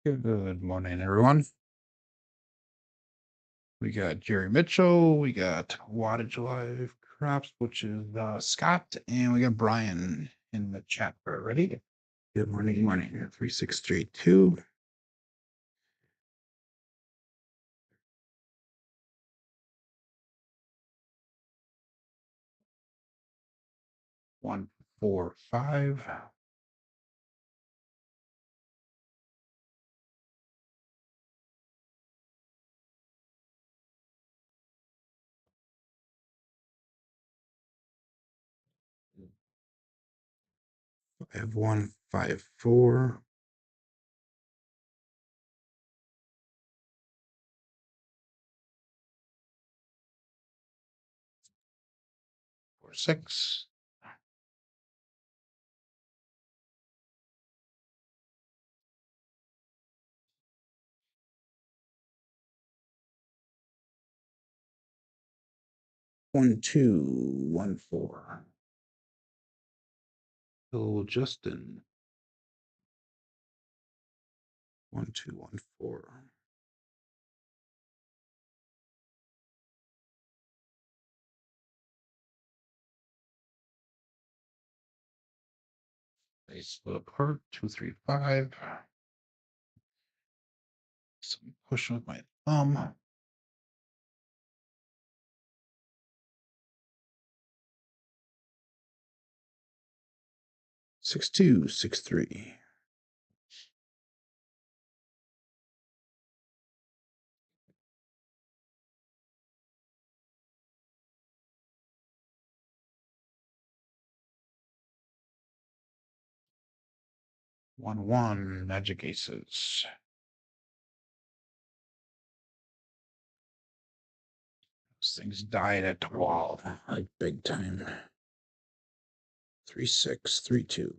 Good morning, everyone. We got Jerry Mitchell, we got Wattage Live Craps, which is Scott, and we got Brian in the chat. Ready? Good morning, morning. 3632. One, 4, 5. 5, 1, 5, 4. 4, 6. 1, 2, 1, 4. Bill Justin. 1, 2, 1, 4. They split apart. 2, 3, 5. So I'm pushing with my thumb. 6, 2, 6, 3. 1, 1. Magic Aces. Those things died at 12, like big time. 3, 6, 3, 2.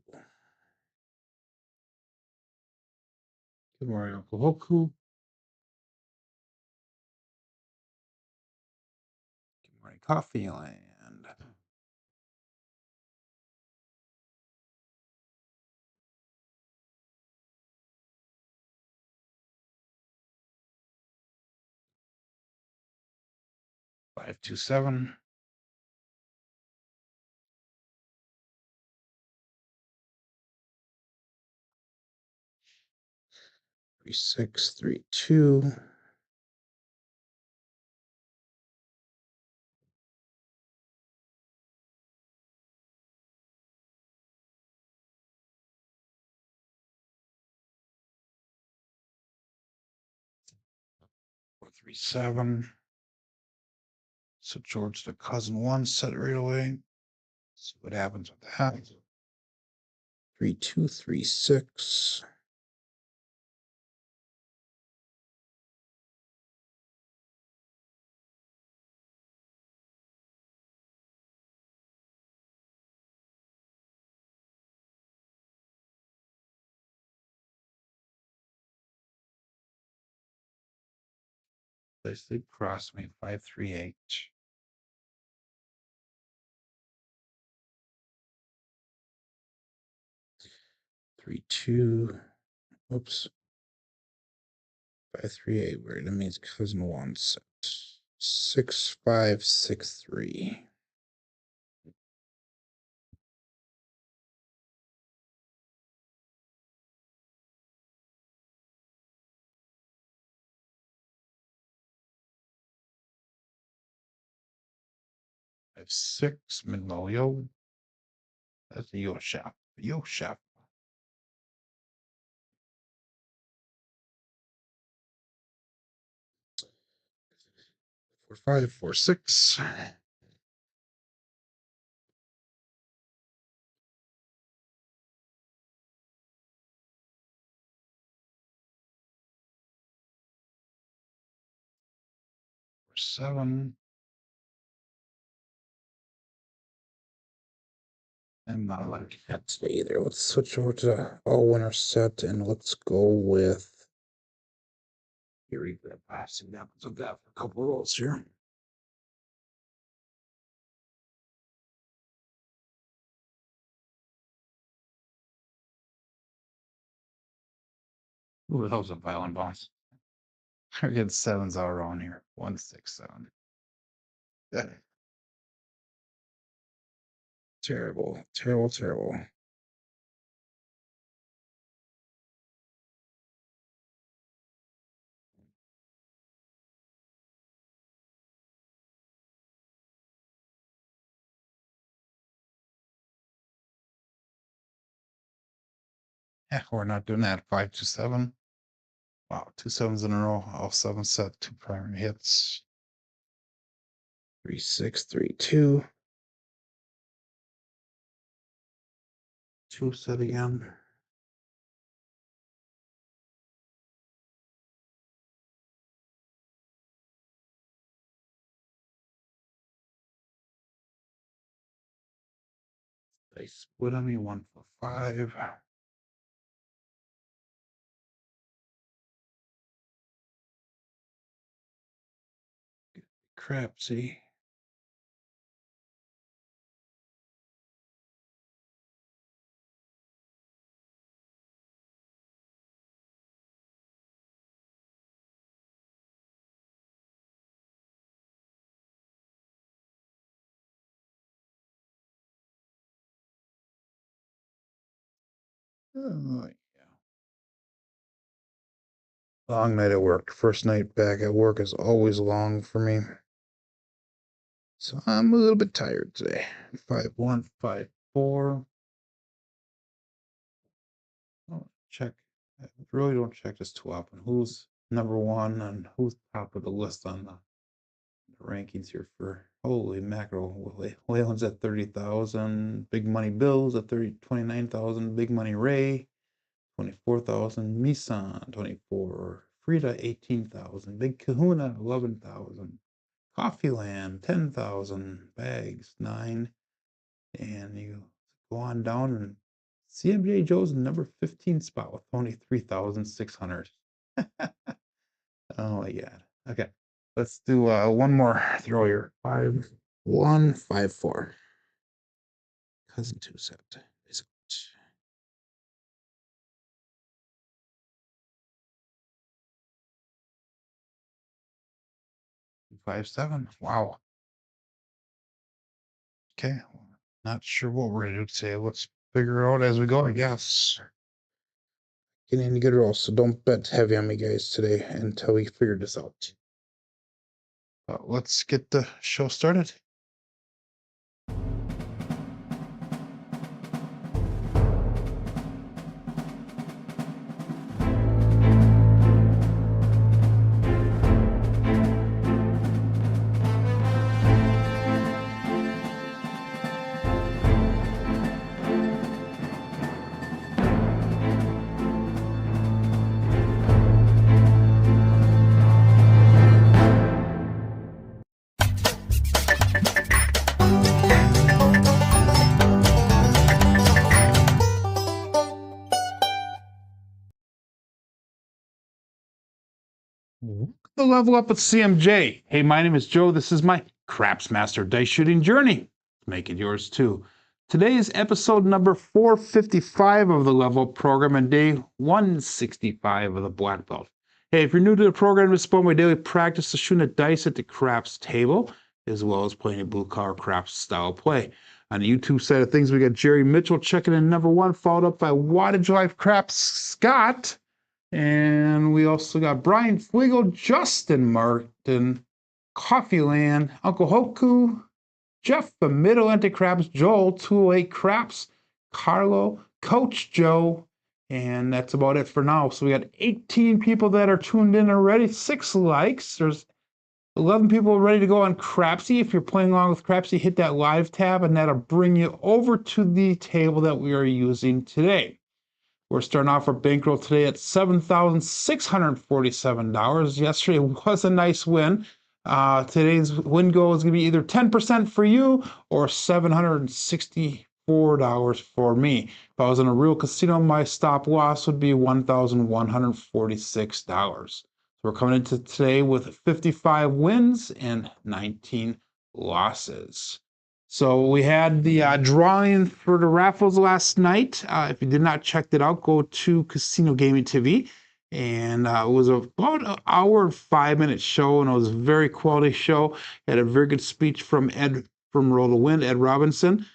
Good morning, Uncle Hoku. Good morning, Coffee Land. 5, 2, 7. 3, 6, 3, 2. 4, 3, 7. So George the cousin 1 set right away. See what happens with that. 3, 2, 3, 6. 3, they cross me. 5, 3, 8. 3, 2. Oops. 5, 3, 8. Weird. That means cousin 1 set. 6, 5, 6, 3. 5, 6. Midlolio. That's the Yo Chef. Yo Chef. 4, 5, 4, 6. 4, 7. I'm not liking that today either. Let's switch over to all winner set and let's go with. Here we go. Passing happens with that for a couple rolls here. Ooh, that was a violent bounce. We're getting sevens all around here. 1, 6, 7. Yeah. Terrible, terrible, terrible. Yeah, we're not doing that. 5, 2, 7. Wow, 2 sevens in a row. All 7 set, 2 primary hits. 3, 6, 3, 2. 2 set again. They split on me 1 for 5. Crapsee. Oh, yeah. Long night at work. First night back at work is always long for me. So I'm a little bit tired today. 5, 1, 5, 4. Oh, check. I really don't check this too often. Who's number 1 and who's top of the list on the rankings here for holy mackerel. Waylon's at 30,000. Big Money Bills at 29,000. Big Money Ray 24,000. Misan 24. Frida 18,000. Big Kahuna 11,000. Coffeeland 10,000. Bags 9. And you go on down and CMJ Joe's number 15 spot with only 3,600. Oh my god. Okay. Let's do one more throw here. 5, 1, 5, 4. Cousin 2 set. Is it 5, 7? Wow. Okay. Not sure what we're gonna do today. Let's figure it out as we go, I guess. Getting any good rolls, so don't bet heavy on me, guys, today until we figure this out. Let's get the show started. The level up with CMJ. Hey, my name is Joe. This is my Craps Master Dice Shooting Journey. Make it yours too. Today is episode number 455 of the level up program and day 165 of the black belt. Hey, if you're new to the program, it's about my daily practice of shooting at dice at the craps table, as well as playing a blue collar craps style play. On the YouTube side of things, we got Jerry Mitchell checking in number 1, followed up by Wattage Life Craps Scott. And we also got Brian Fliegel, Justin Martin, Coffeeland, Uncle Hoku, Jeff the Middle Anti-Craps, Joel 208 Craps, Carlo, Coach Joe, and that's about it for now. So we got 18 people that are tuned in already, 6 likes. There's 11 people ready to go on Crapsee. If you're playing along with Crapsee, hit that live tab and that'll bring you over to the table that we are using today. We're starting off our bankroll today at $7,647. Yesterday was a nice win. Today's win goal is going to be either 10% for you or $764 for me. If I was in a real casino, my stop loss would be $1,146. So we're coming into today with 55 wins and 19 losses. So we had the drawing for the raffles last night. If you did not check that out, go to Casino Gaming TV And it was about an hour and 5 minute show, and it was a very quality show. Had a very good speech from Ed from Roll the Wind, Ed Robinson.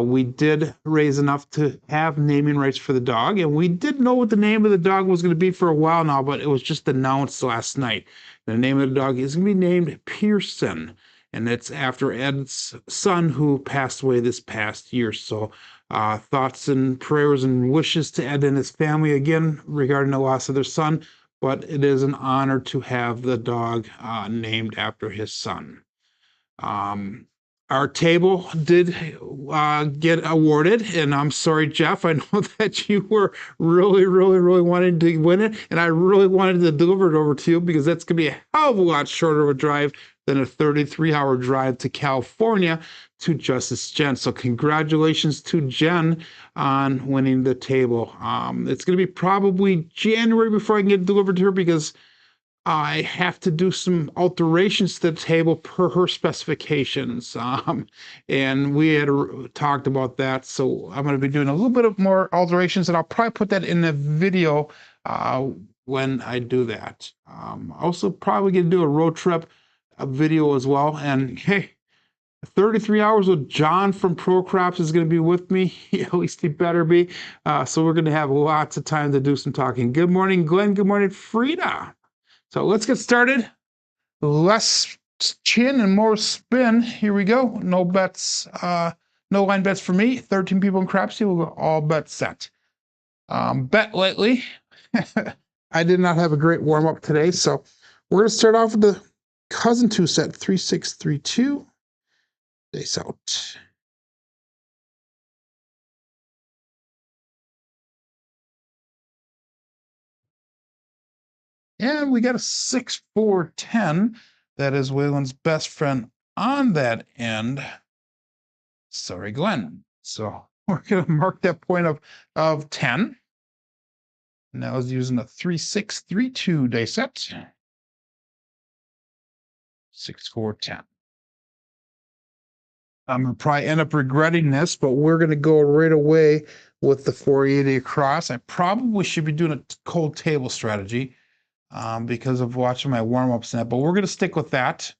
We did raise enough to have naming rights for the dog, and we did know what the name of the dog was going to be for a while now, but it was just announced last night. The name of the dog is going to be named Pearson, and it's after Ed's son who passed away this past year. So thoughts and prayers and wishes to Ed and his family again regarding the loss of their son, but it is an honor to have the dog named after his son. Um, our table did get awarded, and I'm sorry, Jeff. I know that you were really wanting to win it, and I really wanted to deliver it over to you because that's going to be a hell of a lot shorter of a drive than a 33-hour drive to California to Justice Jen. So congratulations to Jen on winning the table. It's going to be probably January before I can get it delivered to her because I have to do some alterations to the table per her specifications. And we had talked about that. So I'm going to be doing a little bit of more alterations, and I'll probably put that in the video when I do that. Also probably going to do a road trip video as well. And hey, 33 hours with John from Procraps is going to be with me. At least he better be. So we're going to have lots of time to do some talking. Good morning, Glenn. Good morning, Frida. So let's get started. Less chin and more spin. Here we go. No bets, no line bets for me. 13 people in Crapsee will go all bet set. Bet lately. I did not have a great warm up today, so we're going to start off with the cousin 2 set 3632. Days out. And we got a 6-4-10. That is Waylon's best friend on that end. Sorry, Glenn. So we're going to mark that point of 10. Now is using a 3-6-3-2 day set. 6-4-10. I'm going to probably end up regretting this, but we're going to go right away with the 480 across. I probably should be doing a cold table strategy because of watching my warm-ups and that, but we're going to stick with that.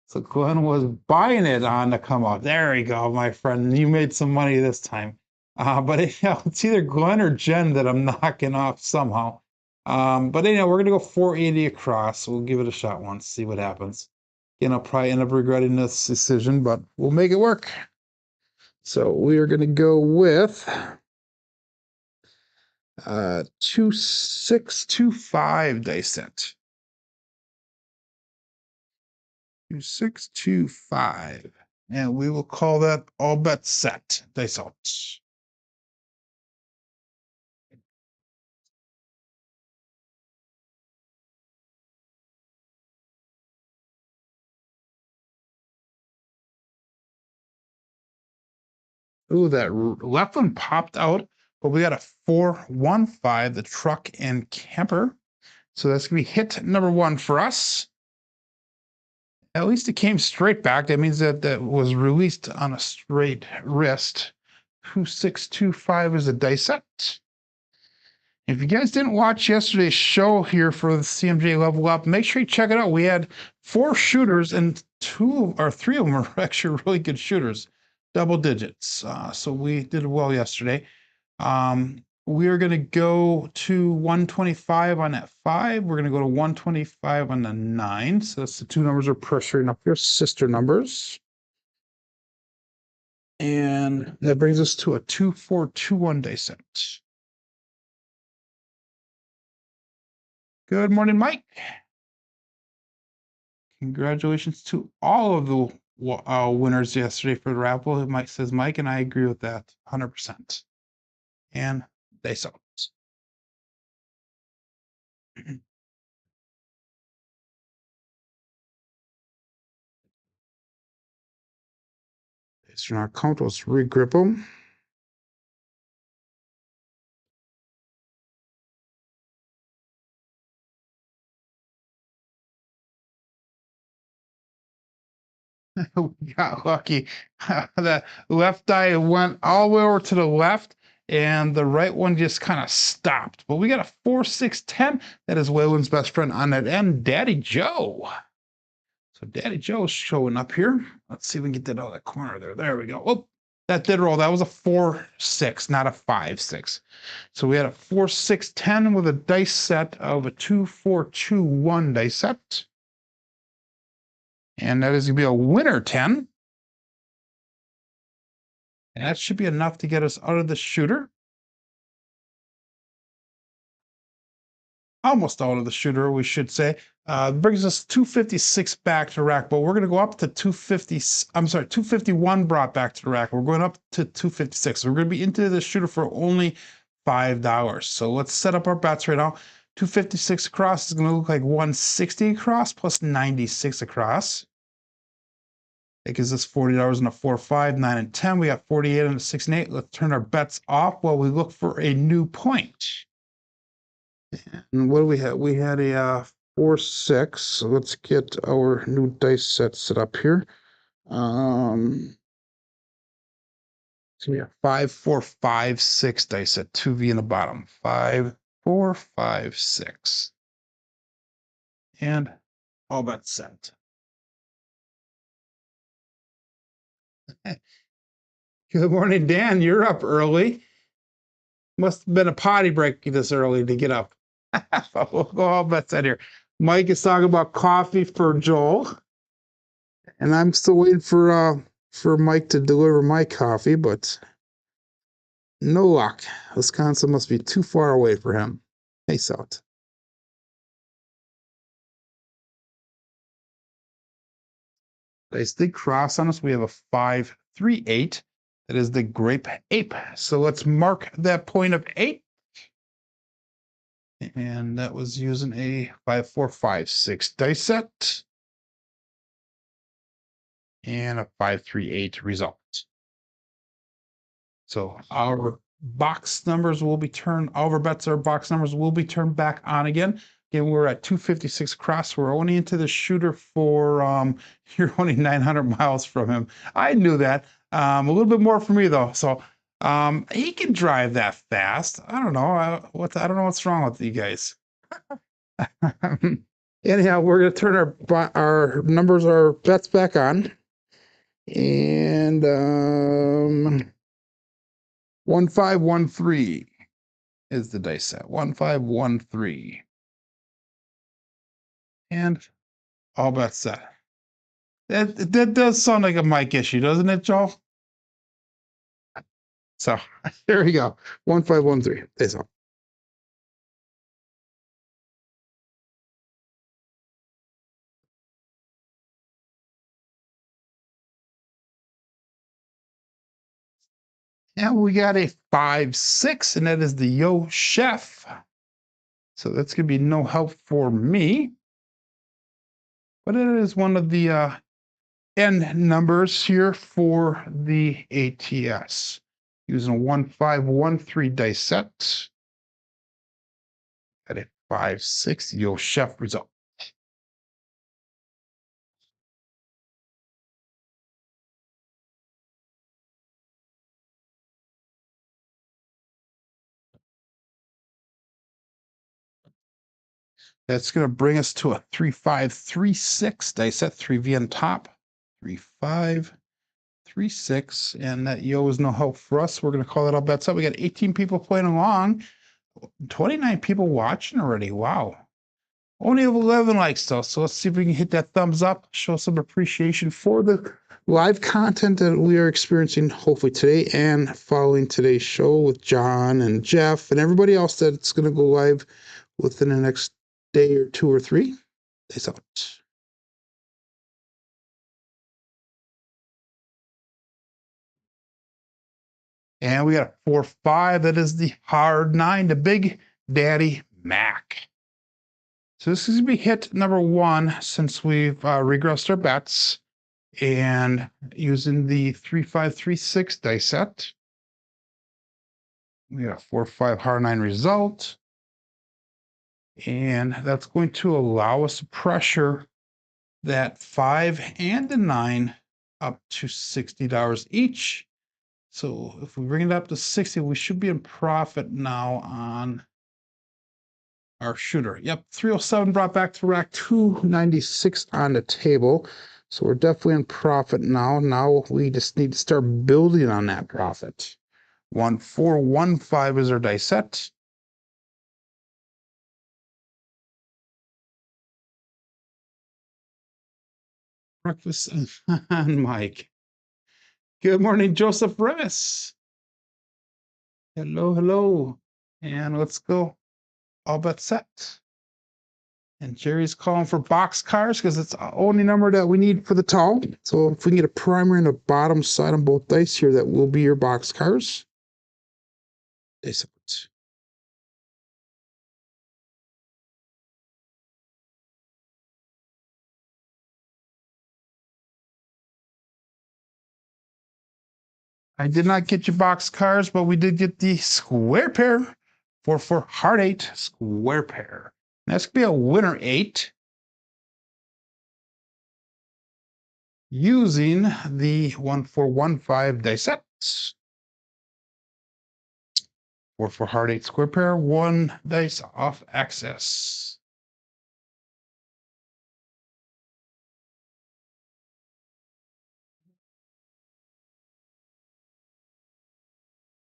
So Glenn was buying it on the come up. There you go, my friend. You made some money this time. But it's either Glenn or Jen that I'm knocking off somehow. But we're going to go 480 across. We'll give it a shot once, see what happens. I'll probably end up regretting this decision, but we'll make it work. So we are going to go with 2625 dice set. 2625. And we will call that all bet set. Dice out. Ooh, that left one popped out, but we got a 415, the truck and camper. So that's going to be hit number 1 for us. At least it came straight back. That means that that was released on a straight wrist. 2625 is a dice set. If you guys didn't watch yesterday's show here for the CMJ Level Up, make sure you check it out. We had 4 shooters, and 2 or 3 of them are actually really good shooters, double digits. So we did well yesterday. We are going to go to 125 on that 5. We're going to go to 125 on the 9. So that's the 2 numbers are pressuring up your sister numbers. And that brings us to a 2421 day set. Good morning, Mike. Congratulations to all of the winners yesterday for the raffle. Mike says, Mike, and I agree with that 100%. And they saw it. Based on our count, let's regrip them. We got lucky. The left die went all the way over to the left, and the right one just kind of stopped. But we got a 4, 6, 10. That is Waylon's best friend on that end, Daddy Joe. So Daddy Joe's showing up here. Let's see if we can get that out of that corner there. There we go. Oh, that did roll. That was a 4, 6, not a 5, 6. So we had a 4, 6, 10 with a dice set of a 2, 4, 2, 1 dice set. And that is going to be a winner 10. And that should be enough to get us out of the shooter. Almost out of the shooter, we should say. Brings us 256 back to rack, but we're going to go up to 250. I'm sorry, 251 brought back to the rack. We're going up to 256. So we're going to be into the shooter for only $5. So let's set up our bets right now. 256 across is going to look like 160 across plus 96 across. That gives us $40 in a 4, 5, 9, and 10. We got 48 and a 6 and 8. Let's turn our bets off while we look for a new point. And what do we have? We had a 4, 6. So let's get our new dice set up here. So we have 5, 4, 5, 6 dice set, 2V in the bottom. 5, 4, 5, 6. And all bets set. Good morning, Dan. You're up early. Must have been a potty break this early to get up. We'll go all bets set here. Mike is talking about coffee for Joel, and I'm still waiting for Mike to deliver my coffee, but no luck. Wisconsin must be too far away for him. Peace out. Dice did cross on us. We have a 5, 3, 8. That is the grape ape. So let's mark that point of 8. And that was using a 5, 4, 5, 6 dice set. And a 5, 3, 8 result. So our box numbers will be turned, all of our bets, our box numbers will be turned back on again. Again, we're at 256 cross. We're only into the shooter for, you're only 900 miles from him. I knew that. A little bit more for me though. So he can drive that fast. I don't know. I don't know what's wrong with you guys. Anyhow, we're going to turn our numbers, our bets back on. And 1513 is the dice set. 1513. And all bets set. That does sound like a mic issue, doesn't it, Joel? So there we go. 1513. That's all. And we got a 5, 6, and that is the Yo Chef. So that's going to be no help for me. But it is one of the end numbers here for the ATS. Using a 1513 dice set. Got a 5, 6, Yo Chef result. That's going to bring us to a 3536 dice set, 3V on top, 3536, and that Yo is no help for us. We're going to call that all bets up. We got 18 people playing along, 29 people watching already. Wow. Only 11 likes though, so let's see if we can hit that thumbs up, show some appreciation for the live content that we are experiencing hopefully today and following today's show with John and Jeff and everybody else that's going to go live within the next day or 2 or 3. Peace out. And we got a 4, 5. That is the hard 9, the Big Daddy Mac. So this is going to be hit number 1 since we've regressed our bets and using the 3536 dice set. We got a 4, 5 hard 9 result. And that's going to allow us to pressure that 5 and the 9 up to $60 each. So if we bring it up to 60, we should be in profit now on our shooter. Yep, 307 brought back to rack, 296 on the table. So we're definitely in profit now. Now we just need to start building on that profit. 1415 is our dice set. Breakfast on Mike. Good morning, Joseph Remis. Hello, hello. And let's go. All bet set. And Jerry's calling for box cars because it's the only number that we need for the tall. So if we can get a primary on the bottom side on both dice here, that will be your box cars. Dice out. I did not get your box cars, but we did get the square pair for hard 8 square pair. That's gonna be a winner 8 using the 1415 dice sets. 4 for hard 8 square pair, 1 dice off access.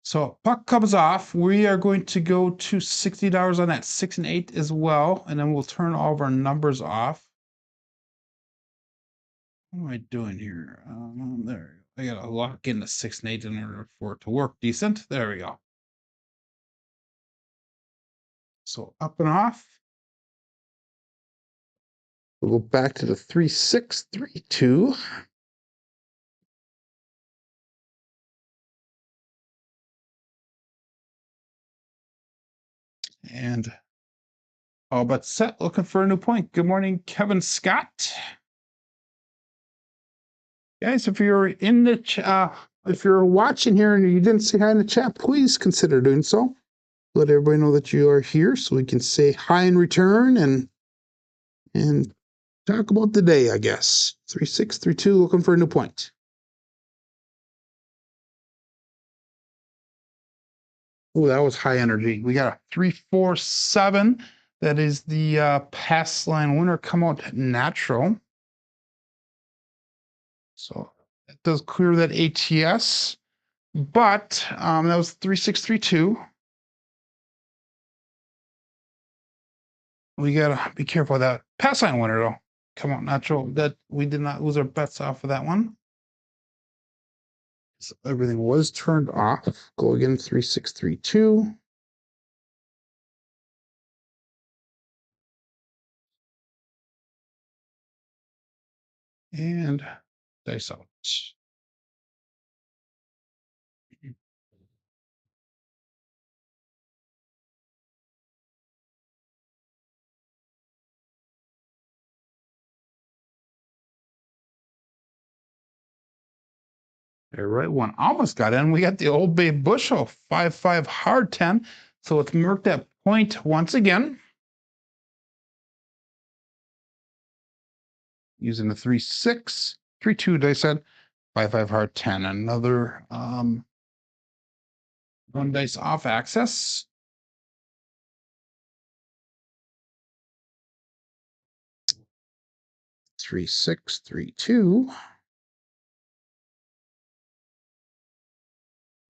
So puck comes off. We are going to go to $60 on that 6 and 8 as well, and then we'll turn all of our numbers off. What am I doing here? There, I gotta lock in the 6 and 8 in order for it to work decent. There we go. So up and off. We'll go back to the 3 6 3 2. And all but set, looking for a new point. Good morning, Kevin Scott. Guys, if you're in the if you're watching here and you didn't say hi in the chat, please consider doing so. Let everybody know that you are here so we can say hi in return and talk about the day, I guess. 3 6 3 2, looking for a new point. Oh, that was high energy. We got a 3 4 7. That is the pass line winner, come out natural. So that does clear that ATS. But that was 3 6 3 2. We gotta be careful of that pass line winner though. Come out natural. That we did not lose our bets off of that one. So everything was turned off. Go again, 3 6 3 2. And dice out. The right one almost got in. We got the Old Bay Bushel 5-5 hard 10. So let's mark that point once again. Using the 3 6 3 2 dice set, 5-5 hard 10. Another 1 dice off access. Three 6 3 2.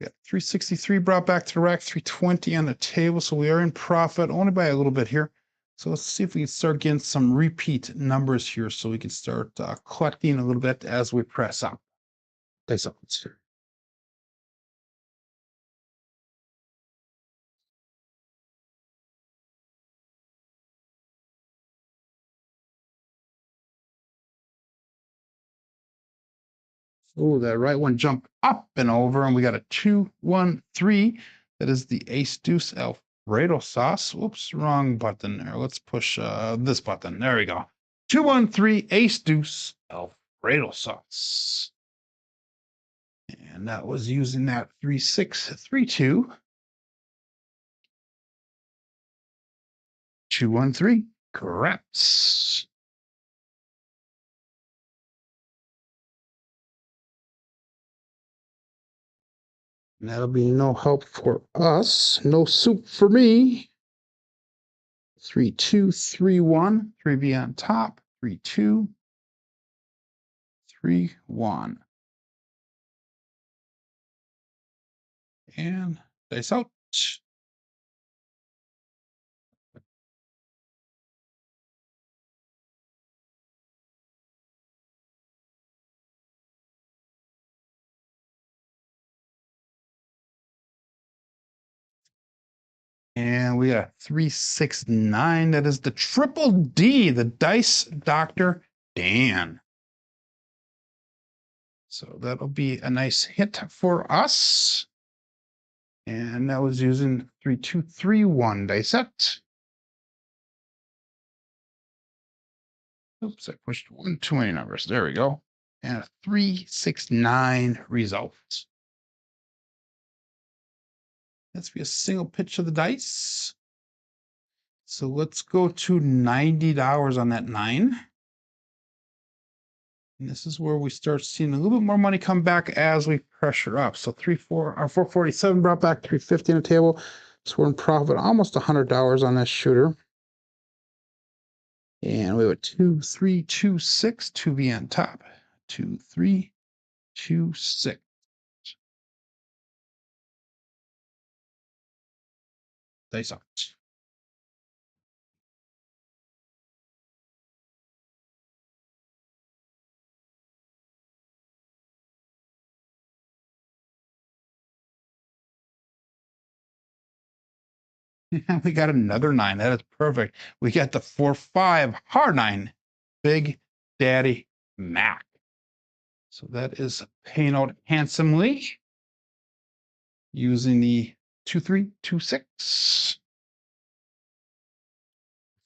Yeah, 363 brought back to the rack, 320 on the table. So we are in profit only by a little bit here. So let's see if we can start getting some repeat numbers here so we can start collecting a little bit as we press up. Dice up. Oh, that right one jumped up and over, and we got a 2 1 3. That is the ace deuce Alfredo sauce. Whoops, wrong button there. Let's push this button. There we go. 2 1 3 ace deuce Alfredo sauce. And that was using that 3 6 3 2. 2 1 3. Craps. And that'll be no help for us. No soup for me. 3, 2, 3, 1. 3B on top. 3, 2, 3, 1. And dice out. And we got 3, 6, 9. That is the triple D, the Dice Dr. Dan. So that'll be a nice hit for us. And that was using 3, 2, 3, 1 dice set. Oops, I pushed one too many numbers. There we go. And a 3, 6, 9 result. Let's be a single pitch of the dice. So let's go to $90 on that 9. And this is where we start seeing a little bit more money come back as we pressure up. So 447 brought back 350 on the table. So we're in profit almost $100 on this shooter. And we have a 2, 3, 2, 6, 2B on top. 2, 3, 2, 6. Dice out. And we got another 9. That is perfect. We got the 4, 5 hard 9. Big Daddy Mac. So that is paying out handsomely using the 2, 3, 2, 6.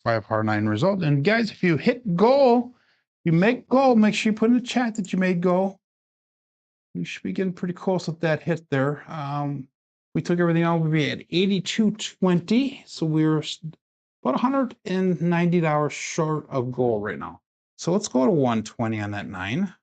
5 hard 9 result. And guys, if you hit goal, you make goal, make sure you put in the chat that you made goal. You should be getting pretty close with that hit there. We took everything out, we'd be at 82.20. So we're about $190 short of goal right now. So let's go to 120 on that 9.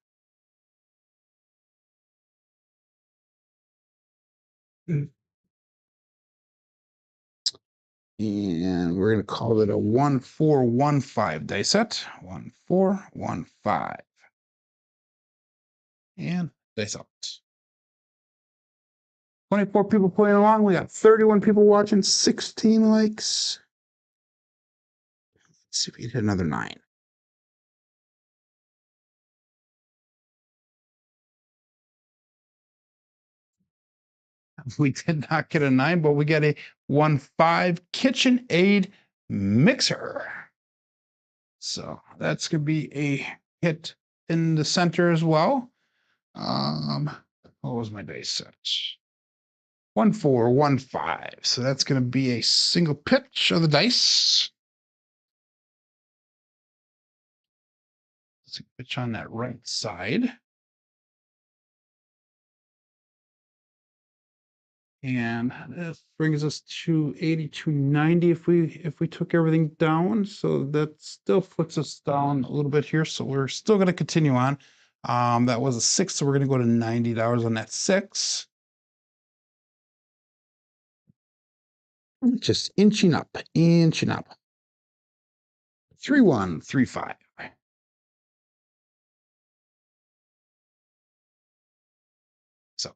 And we're going to call it a 1415 dice set. 1415. And dice out. 24 people playing along. We got 31 people watching, 16 likes. Let's see if we can hit another 9. We did not get a 9, but we get a 1-5 KitchenAid mixer. So that's going to be a hit in the center as well. What was my dice set? 1415. So that's going to be a single pitch of the dice. Let's pitch on that right side. And that brings us to 82.90 if we took everything down. So that still flips us down a little bit here. So we're still going to continue on. That was a 6, so we're going to go to $90 on that 6. Just inching up, inching up. 3135. So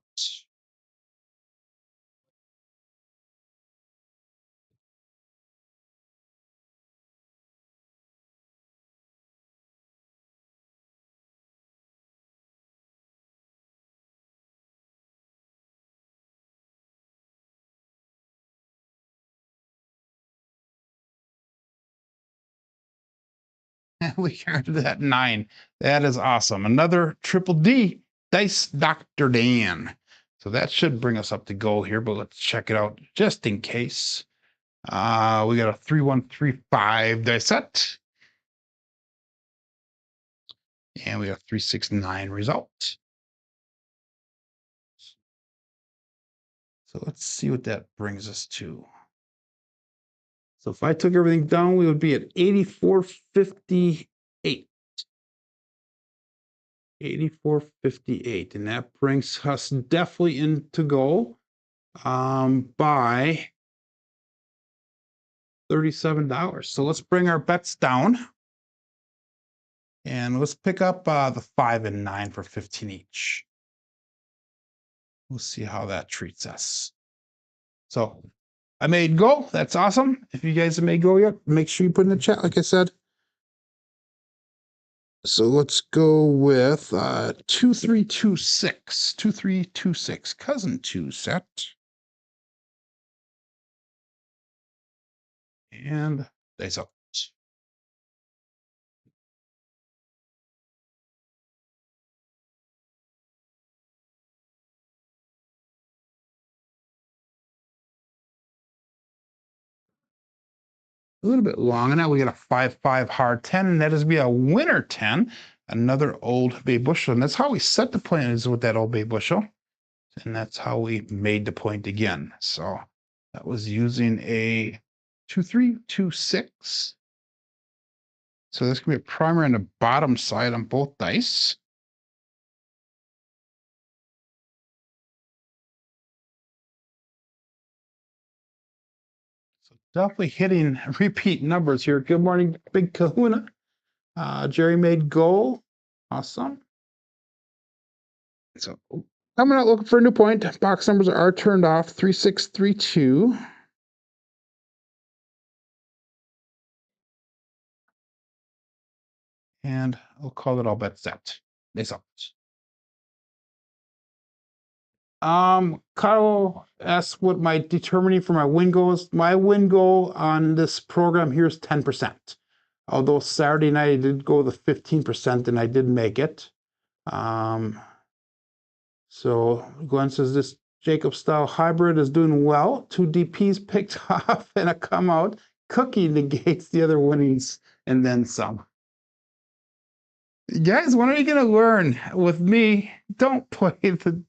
we got to that 9. That is awesome. Another triple D dice Dr. Dan. So that should bring us up to goal here, but let's check it out just in case. We got a 3135 dice set. And we have 369 result. So let's see what that brings us to. So if I took everything down, we would be at 84.58. 84.58. And that brings us definitely into goal. by $37. So let's bring our bets down. And let's pick up the 5 and 9 for 15 each. We'll see how that treats us. So I made go. That's awesome. If you guys have made go yet, make sure you put in the chat, like I said. So let's go with 2326. 2326. Cousin 2 set. And dice up. A little bit long, and now we get a 5-5 hard 10, and that is be a winner 10, another Old Bay bushel. And that's how we set the point, is with that Old Bay bushel. And that's how we made the point again. So that was using a 2326. So this can be a primary on the bottom side on both dice. So definitely hitting repeat numbers here. Good morning, Big Kahuna. Jerry made goal. Awesome. So coming out looking for a new point. Box numbers are turned off. 3632. And I'll call it all bet set. This up. Kyle asked what my determining for my win goal is. My win goal on this program here is 10%. Although Saturday night I did go the 15% and I did make it. So Glenn says this Jacob style hybrid is doing well. 2 DPs picked off and a come out. Cookie negates the other winnings and then some. Guys, when are you going to learn with me? Don't play the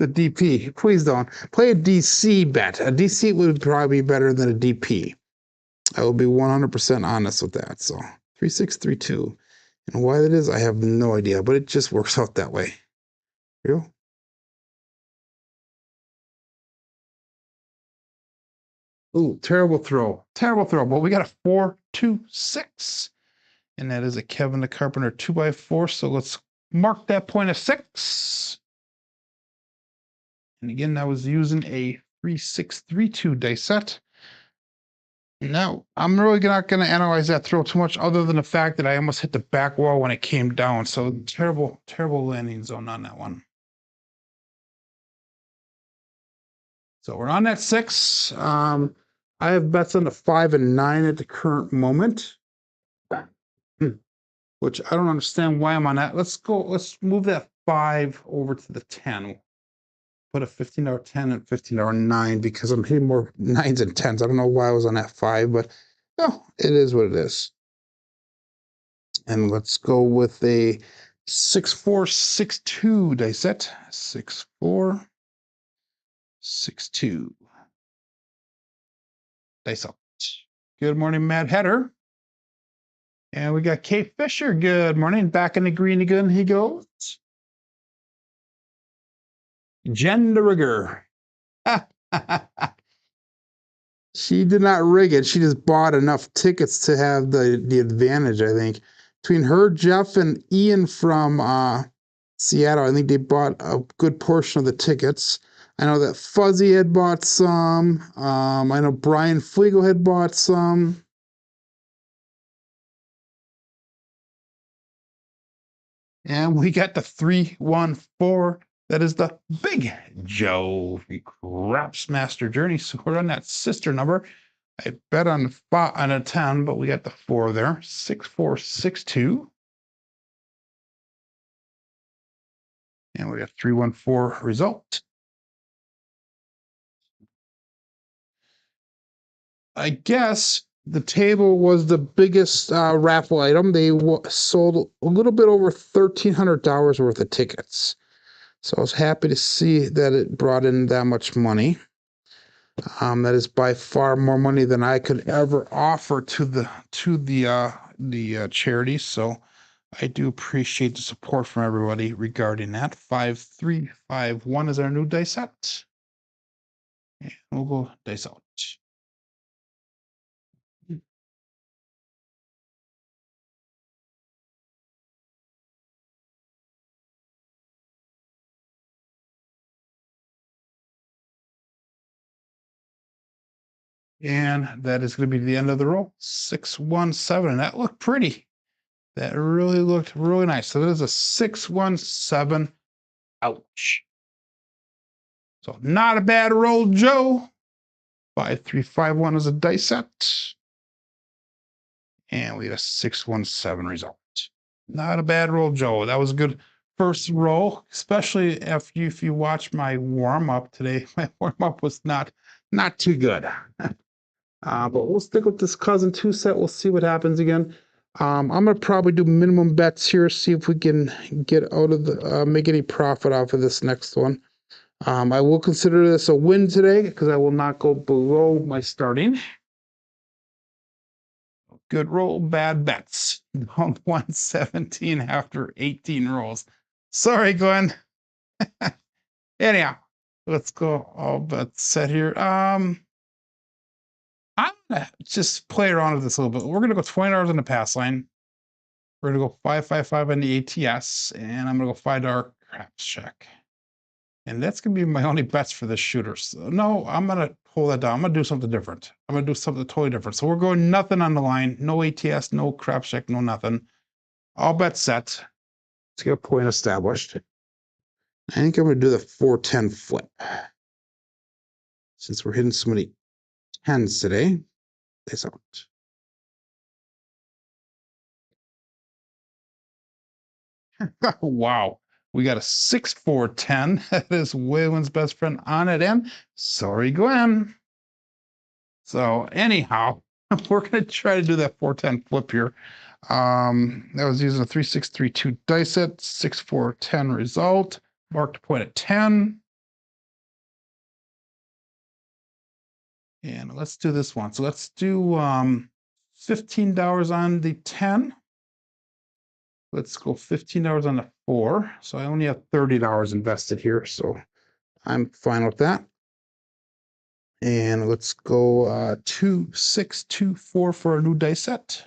DP. Please don't. Play a DC bet. A DC would probably be better than a DP. I will be 100% honest with that. So 3632. And why that is, I have no idea, but it just works out that way. Real? Ooh, terrible throw. Terrible throw. But we got a 4-2-6. And that is a Kevin the Carpenter 2x4. So let's mark that point of 6. And again, I was using a 3632 dice set. Now, I'm really not going to analyze that throw too much, other than the fact that I almost hit the back wall when it came down. So terrible, terrible landing zone on that one. So we're on that 6. I have bets on the 5 and 9 at the current moment, which I don't understand why I'm on that. Let's move that 5 over to the 10. Put a $15 10 and $15 9 because I'm hitting more 9s and 10s. I don't know why I was on that 5, but no, it is what it is. And let's go with a 6462 dice set. 6462 dice out. Good morning, Matt Header. And we got Kate Fisher. Good morning. Back in the green again, he goes. Jen the Rigger. She did not rig it. She just bought enough tickets to have the advantage, I think. Between her, Jeff, and Ian from Seattle, I think they bought a good portion of the tickets. I know that Fuzzy had bought some. I know Brian Fliegel had bought some. And we got the 314. That is the Big Joe Craps Master Journey. So we're on that sister number. I bet on a 10, but we got the 4 there. 6462. And we got 314 result. I guess the table was the biggest raffle item. They sold a little bit over $1,300 worth of tickets. So I was happy to see that it brought in that much money. That is by far more money than I could ever offer to the charity. So I do appreciate the support from everybody regarding that. 5351 is our new dice set. And we'll go dice out. And that is going to be the end of the roll. 617. And that looked pretty. That really looked really nice. So that is a 617. Ouch. So not a bad roll, Joe. 5351 is a dice set. And we had a 617 result. Not a bad roll, Joe. That was a good first roll, especially if you watch my warm-up today. My warm-up was not too good. But we'll stick with this cousin 2 set. We'll see what happens again. I'm gonna probably do minimum bets here, see if we can get out of the make any profit off of this next one. I will consider this a win today because I will not go below my starting. Good roll, bad bets. 117 after 18 rolls. Sorry, Glenn. Anyhow, let's go all bets set here. I'm gonna just play around with this a little bit. We're gonna go $20 on the pass line. We're gonna go 555 on the ATS, and I'm gonna go $5 craps check. And that's gonna be my only bets for this shooter. So no, I'm gonna pull that down. I'm gonna do something different. I'm gonna do something totally different. So we're going nothing on the line, no ATS, no craps check, no nothing. All bets set. Let's get a point established. I think I'm gonna do the 410 flip. Since we're hitting so many 10s today. This out. Wow. We got a 6-4-10. That is Waylon's best friend on it. And sorry, Glenn. So anyhow, we're going to try to do that 410 flip here. That was using a 3632 dice set, 6-4-10 result. Marked point at 10. And let's do this one. So let's do $15 on the 10. Let's go $15 on the 4. So I only have $30 invested here, so I'm fine with that. And let's go 2624 for a new dice set.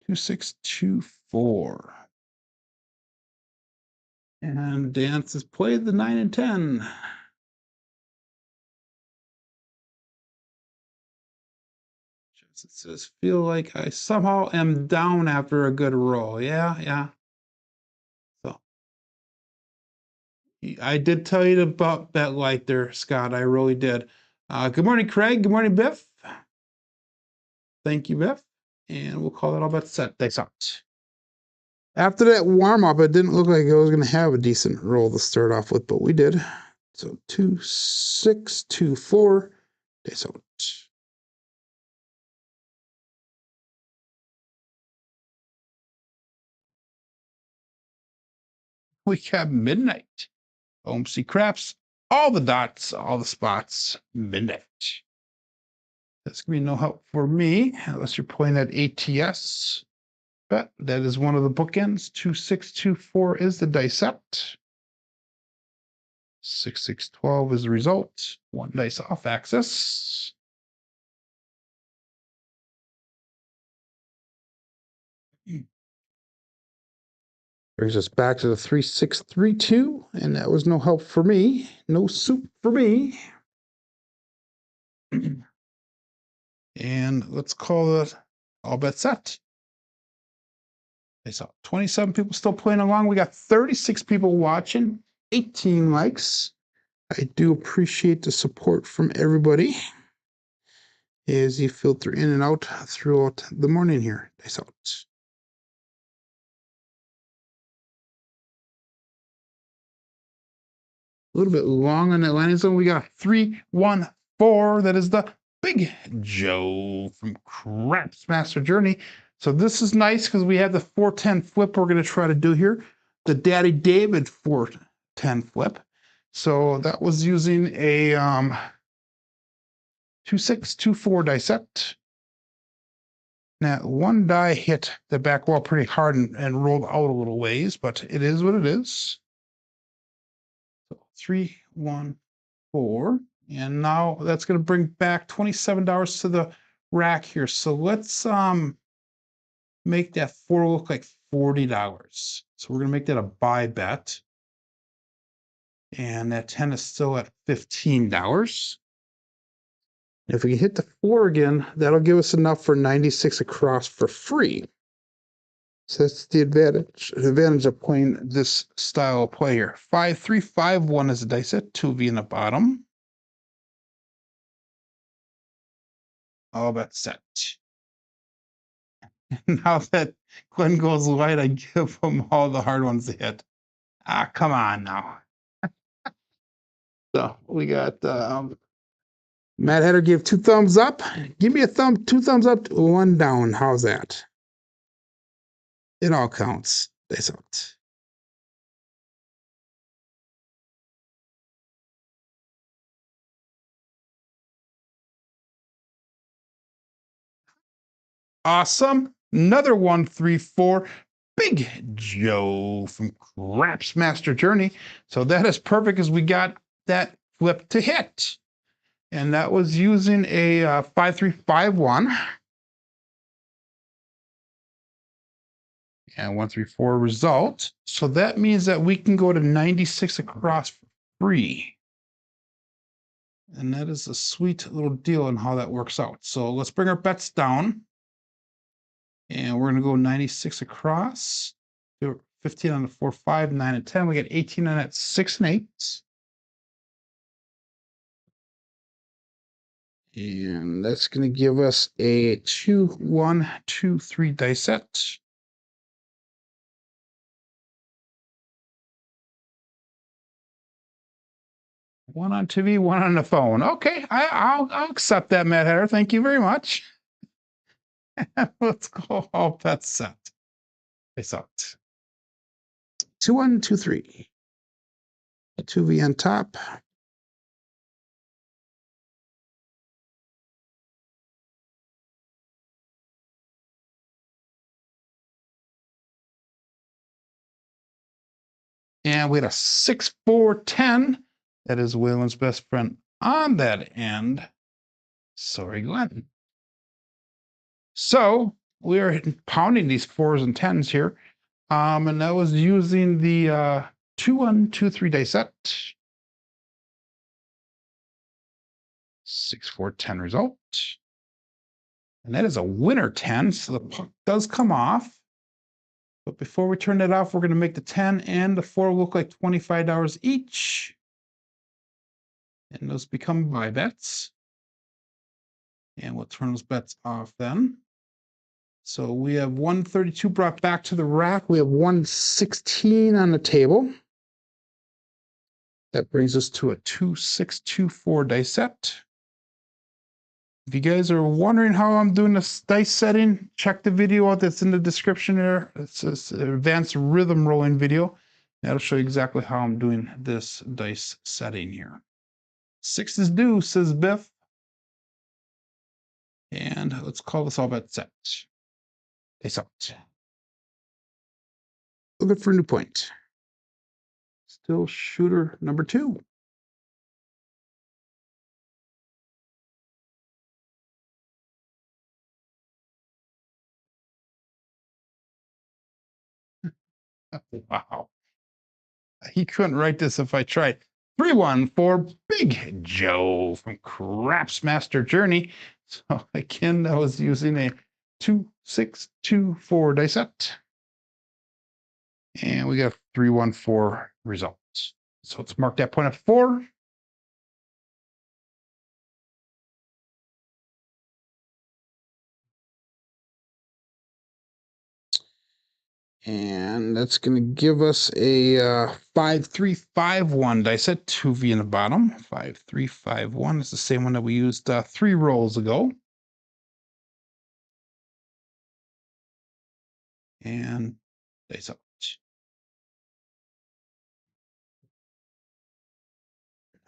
2624. And Dance has played the 9 and 10. It says, feel like I somehow am down after a good roll. Yeah. So I did tell you about that light there, Scott. I really did. Good morning, Craig. Good morning, Biff. Thank you, Biff. And we'll call that all bets set. Thanks out. After that warm-up, it didn't look like I was going to have a decent roll to start off with, but we did. So 2624. Days out. We have midnight. OMC craps. All the dots, all the spots. Midnight. That's going to be no help for me unless you're playing at ATS. But that is one of the bookends. 2624 is the dice set. 6612 is the result. One dice off axis. Brings us back to the 3632, and that was no help for me. No soup for me. And let's call it all bets set. I saw 27 people still playing along. We got 36 people watching, 18 likes. I do appreciate the support from everybody as you filter in and out throughout the morning here. Nice out. A little bit long on that landing zone. We got 314. That is the Big Joe from Craps Master Journey. So this is nice because we have the 410 flip we're going to try to do here. The Daddy David 410 flip. So that was using a 2624 die set. Now, one die hit the back wall pretty hard and rolled out a little ways, but it is what it is. So 314. And now that's going to bring back $27 to the rack here. So let's make that 4 look like $40. So we're going to make that a buy bet. And that 10 is still at $15. If we hit the 4 again, that'll give us enough for 96 across for free. So that's the advantage. The advantage of playing this style of play here. 5, 3, 5, 1 is the dice set. 2V in the bottom. All bet set. Now that Glenn goes light, I give him all the hard ones to hit. Ah, come on now. So we got Matt Hatter gave 2 thumbs up. Give me a 2 thumbs up, 1 down. How's that? It all counts. They sucked. Awesome. Another 1, 3, 4. Big Joe from Craps Master Journey. So that is perfect as we got that flip to hit. And that was using a 5, 3, 5, 1. And 1, 3, 4 result. So that means that we can go to 96 across for free. And that is a sweet little deal on how that works out. So let's bring our bets down. And we're going to go 96 across. 15 on the 4, 5, 9, and 10. We get 18 on that 6 and 8. And that's going to give us a 2, 1, 2, 3 dice set. One on TV, one on the phone. Okay, I'll accept that, Matt Hatter. Thank you very much. Let's go all bets set. They sucked. 2, 1, 2, 3. 2V on top. And we had a 6, 4, 10. That is Waylon's best friend on that end. Sorry, Glenn. So we are pounding these 4s and 10s here. And that was using the 2, 1, 2, 3 dice set. 6, 4, 10 result. And that is a winner 10. So the puck does come off. But before we turn that off, we're going to make the 10 and the 4 look like $25 each. And those become buy bets. And we'll turn those bets off then. So we have 132 brought back to the rack. We have 116 on the table. That brings us to a 2, 6, 2, 4 dice set. If you guys are wondering how I'm doing this dice setting, check the video out that's in the description there. It's an advanced rhythm rolling video. That'll show you exactly how I'm doing this dice setting here. 6 is due, says Biff. And let's call this all bet set. Dice out. Looking for a new point. Still shooter number 2. Wow. He couldn't write this if I tried. 3, 1 for Big Joe from Craps Master Journey. So again, I was using a 2, 6, 2, 4 dice set. And we got 3, 1, 4 results. So let's mark that point at 4. And that's going to give us a 5, 3, 5, 1 dice set, 2V in the bottom. 5, 3, 5, 1. It's the same one that we used 3 rolls ago. And dice out.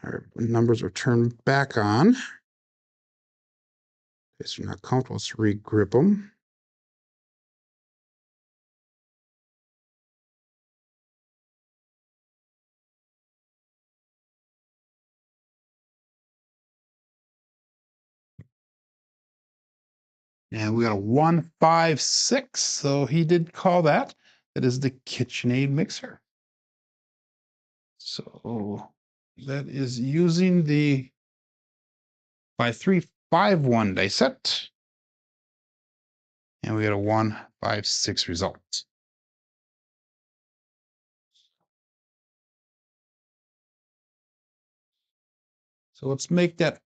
Our numbers are turned back on. If you're not comfortable, let's regrip them. And we got a 156. So he did call that. That is the KitchenAid mixer. So that is using the 5351 dice set. And we got a 156 result. So let's make that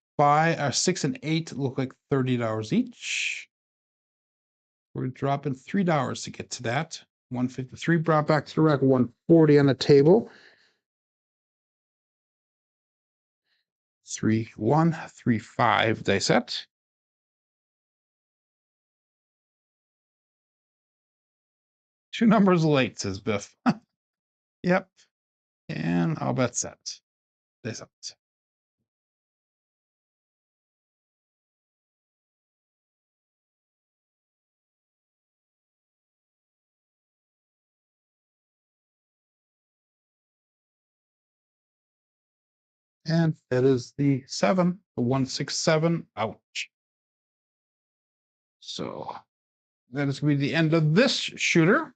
6 and 8 look like $30 each. We're dropping $3 to get to that. 153 brought back to the rack, 140 on the table. 3135 dice set. Two numbers late, says Biff. Yep. And I'll bet set. Dice set. And that is the 7, the 167. Ouch. So that is going to be the end of this shooter.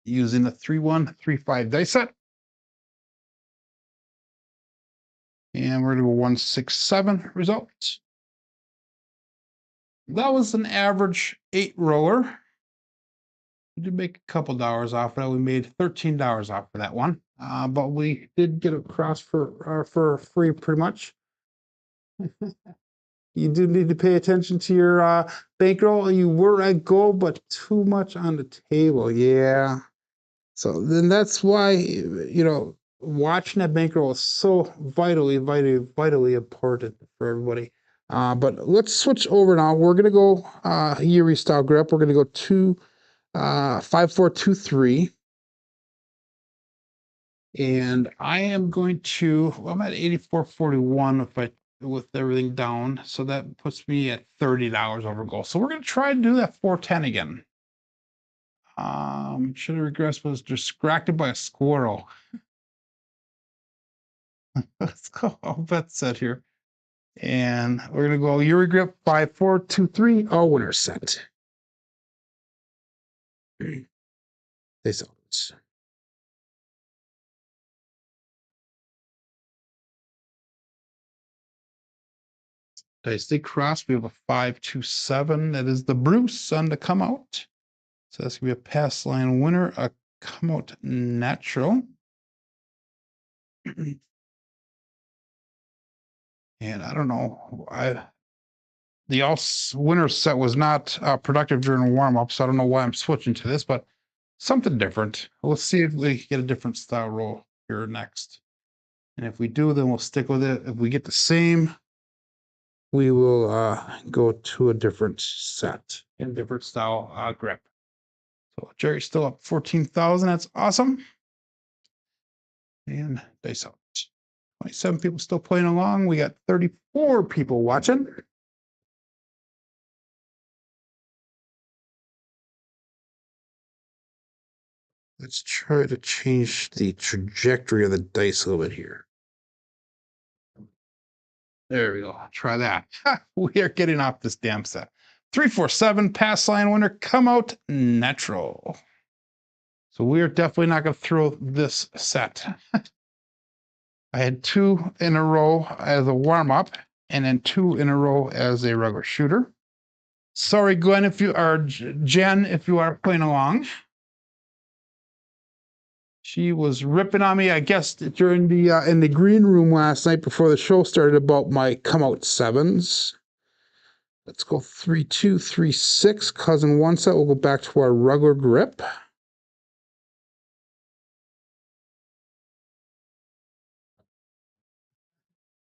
Using the 3135 dice set. And we're going to go 167 results. That was an average 8 roller. We did make a couple dollars off of that. We made $13 off of that one. But we did get across for free pretty much. You do need to pay attention to your bankroll. You were at goal, but too much on the table. Yeah. So then that's why, watching that bankroll is so vitally important for everybody. But let's switch over now. We're going to go Yuri style grip. We're going to go 5423. And I am going to, I'm at 84.41 with everything down. So that puts me at $30 over goal. So we're going to try to do that 410 again. Should have regressed, was distracted by a squirrel. Let's go. I'll bet set here. And we're going to go Yuri grip 5423. All winner set. They saw it. Dice they cross. We have a 527. That is the Bruce on the come out. So that's gonna be a pass line winner, a come out natural. And I don't know. The all winner set was not productive during warm up, so I don't know why I'm switching to this, but something different. Let's see if we get a different style roll here next. And if we do, then we'll stick with it. If we get the same, we will go to a different set and different style grip. So Jerry's still up 14,000. That's awesome. And dice out. 27 people still playing along. We got 34 people watching. Let's try to change the trajectory of the dice a little bit here. There we go. Try that. We are getting off this damn set. 347 pass line winner, come out natural. So we are definitely not going to throw this set. I had 2 in a row as a warm up, and then 2 in a row as a regular shooter. Sorry, Gwen, if you are Jen, if you are playing along. She was ripping on me, I guess, during the in the green room last night before the show started about my come out sevens. Let's go 3236. Cousin one set. We'll go back to our regular grip.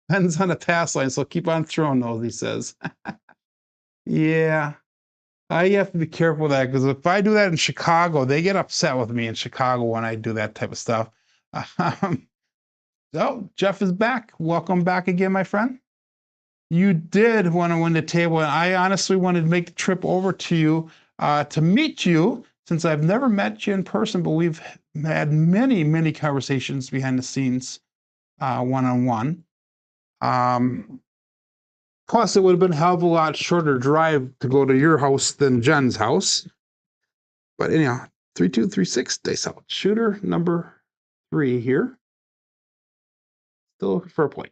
Depends on the pass line, so keep on throwing those, he says. Yeah. I have to be careful with that, because if I do that in Chicago, they get upset with me in Chicago when I do that type of stuff. So Jeff is back. Welcome back again, my friend. You did want to win the table, and I honestly wanted to make the trip over to you to meet you, since I've never met you in person, but we've had many conversations behind the scenes, one-on-one. Plus, it would have been a hell of a lot shorter drive to go to your house than Jen's house. But anyhow, 3236 dice out. Shooter number 3 here. Still looking for a point.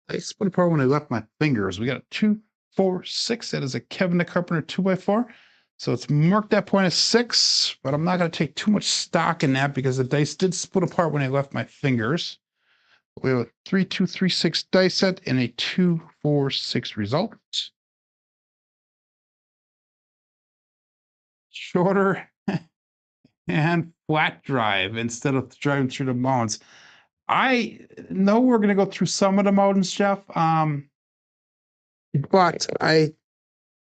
I split apart when I left my fingers. We got a 2, 4, 6. That is a Kevin the Carpenter 2x4. So it's marked that point as 6, but I'm not going to take too much stock in that because the dice did split apart when I left my fingers. We have a 3, 2, 3, 6 dice set and a 2, 4, 6 result. Shorter and flat drive instead of driving through the mountains. I know we're going to go through some of the mountains, Jeff. But I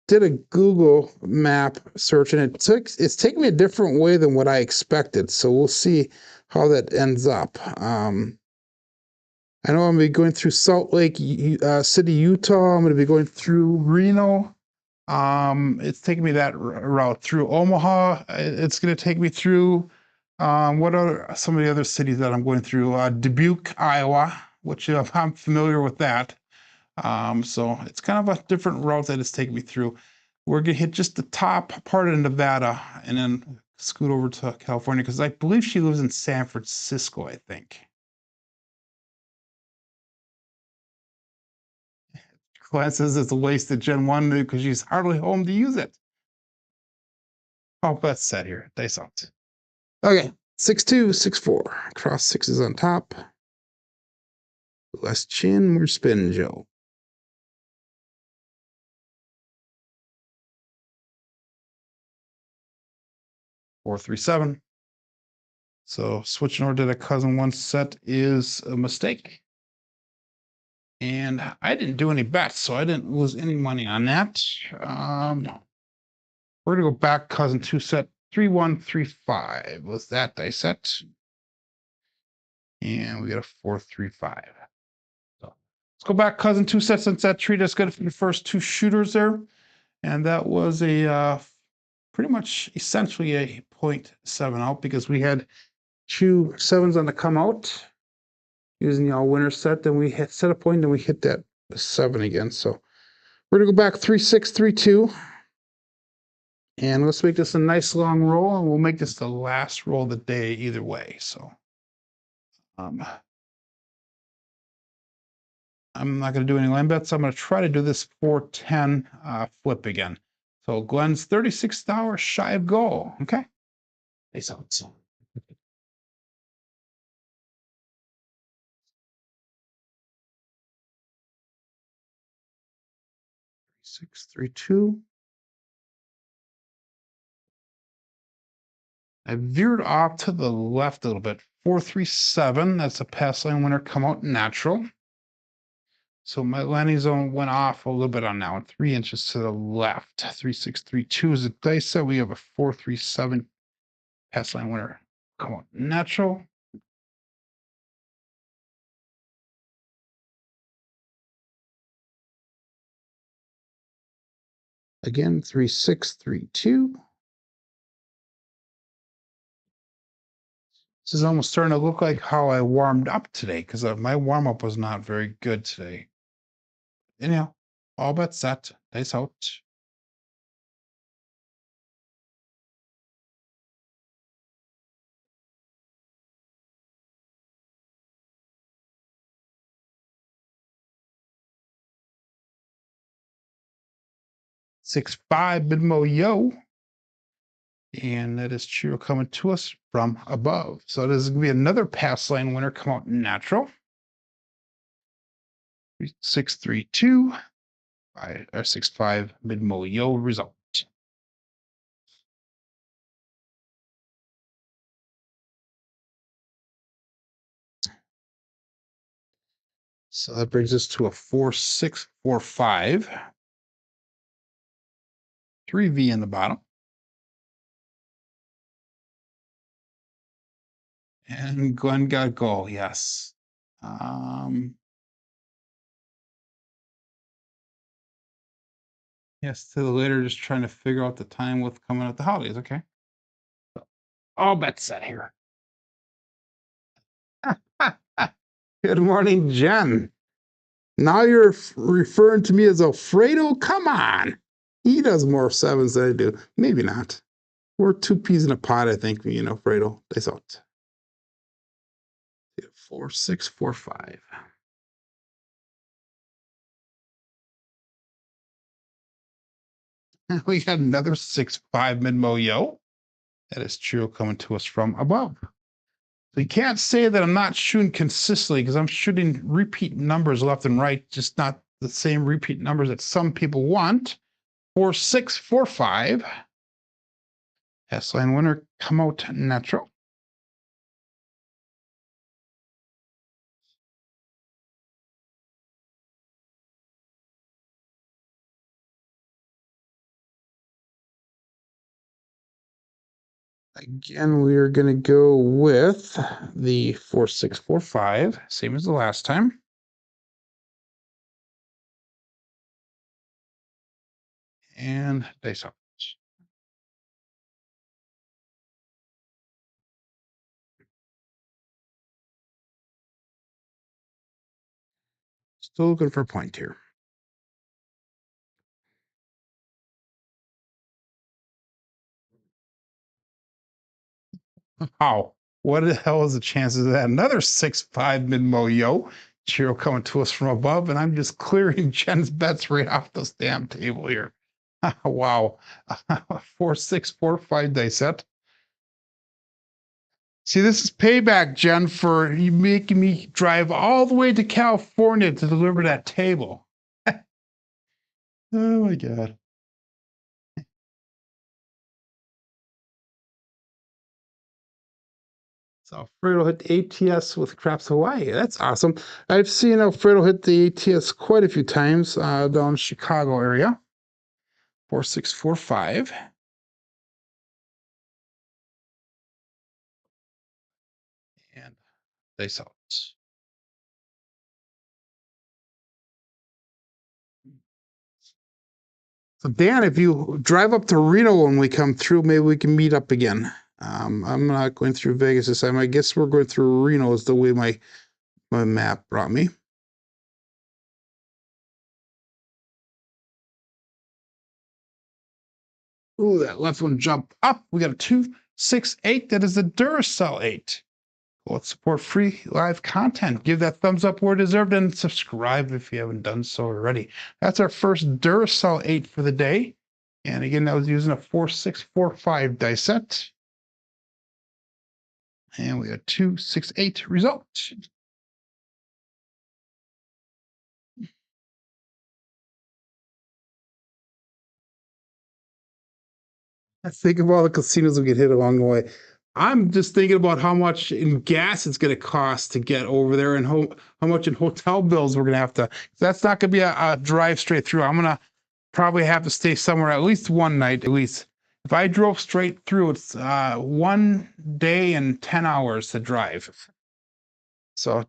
did a Google map search and it's taking me a different way than what I expected. So we'll see how that ends up. I know I'm going to be going through Salt Lake City, Utah. I'm going to be going through Reno. It's taking me that route through Omaha. It's going to take me through what are some of the other cities that I'm going through? Dubuque, Iowa, which I'm familiar with that. So it's kind of a different route that it's taking me through. We're gonna hit just the top part of Nevada and then scoot over to California because I believe she lives in San Francisco, I think. Glenn says it's a waste of Gen 1 because she's hardly home to use it. Oh, that's set here. Dice out. Okay, 6-2, 6-4. Cross sixes on top. Less chin, more spin, Joe. Four, 3, 7. So switching over to the cousin 1 set is a mistake. And I didn't do any bets, so I didn't lose any money on that. We're gonna go back cousin 2 set 3, 1, 3, 5 was that dice set. And we got a 4, 3, 5. So let's go back cousin 2 set since that treat us good for the first 2 shooters there. And that was a pretty much essentially a 0.7 out because we had 2 7s on the come out using the all winner set. Then we hit set a point, then we hit that 7 again. So we're gonna go back 3, 6, 3, 2. And let's make this a nice long roll, and we'll make this the last roll of the day either way. So I'm not going to do any line bets. I'm going to try to do this 4-10 flip again. So Glenn's $36 shy of goal. Okay. Face out. 6, 3, 2. I veered off to the left a little bit. 4, 3, 7. That's a pass line winner. Come out natural. So my landing zone went off a little bit on that one. 3 inches to the left. 3, 6, 3, 2 is the dice set. We have a 4, 3, 7 pass line winner. Come on, natural. Again, 3, 6, 3, 2. This is almost starting to look like how I warmed up today because my warm up was not very good today. Anyhow, all bets set. Dice out. Six, 5, Bidmo Yo. And that is Chiro coming to us from above. So this is going to be another pass line winner come out natural. 6, 3, 2. 5, or 6, 5, Bidmo Yo result. So that brings us to a 4, 6, 4, 5. 3V in the bottom. And Glenn got goal, yes. Yes, to the later, just trying to figure out the time with coming out the holidays. Okay. So, all bets set here. Good morning, Jen. Now you're referring to me as Alfredo? Come on. He does more sevens than I do. Maybe not. We're two peas in a pod, I think, me and Alfredo. They thought. 4, 6, 4, 5. We got another 6-5 mid-mo yo. That is true coming to us from above. So you can't say that I'm not shooting consistently because I'm shooting repeat numbers left and right, just not the same repeat numbers that some people want. 4, 6, 4, 5. S-line winner come out natural. Again, we are going to go with the 4, 6, 4, 5, same as the last time. And dice up. Still looking for a point here. Wow. What the hell is the chances of that? Another 6-5 mid-mo yo. Chiro coming to us from above, and I'm just clearing Jen's bets right off this damn table here. Wow. 4, 6, 4, 5 dice set. See, this is payback, Jen, for you making me drive all the way to California to deliver that table. Oh my God. So Alfredo hit the ATS with Craps Hawaii. That's awesome. I've seen Alfredo hit the ATS quite a few times down in Chicago area. 4, 6, 4, 5. And they sell it. So Dan, if you drive up to Reno when we come through, maybe we can meet up again. I'm not going through Vegas this time. I guess we're going through Reno is the way my map brought me. Ooh, that left one jumped up. We got a 2, 6, 8. That is the Duracell 8. Let's support free live content. Give that thumbs up where deserved and subscribe if you haven't done so already. That's our first Duracell 8 for the day. And again, that was using a 4, 6, 4, 5 dice set. And we got 2, 6, 8 result. Let's think of all the casinos we could hit along the way. I'm just thinking about how much in gas it's going to cost to get over there and how much in hotel bills we're going to have to. That's not going to be a drive straight through. I'm going to probably have to stay somewhere at least one night, at least. If I drove straight through, it's 1 day and 10 hours to drive. So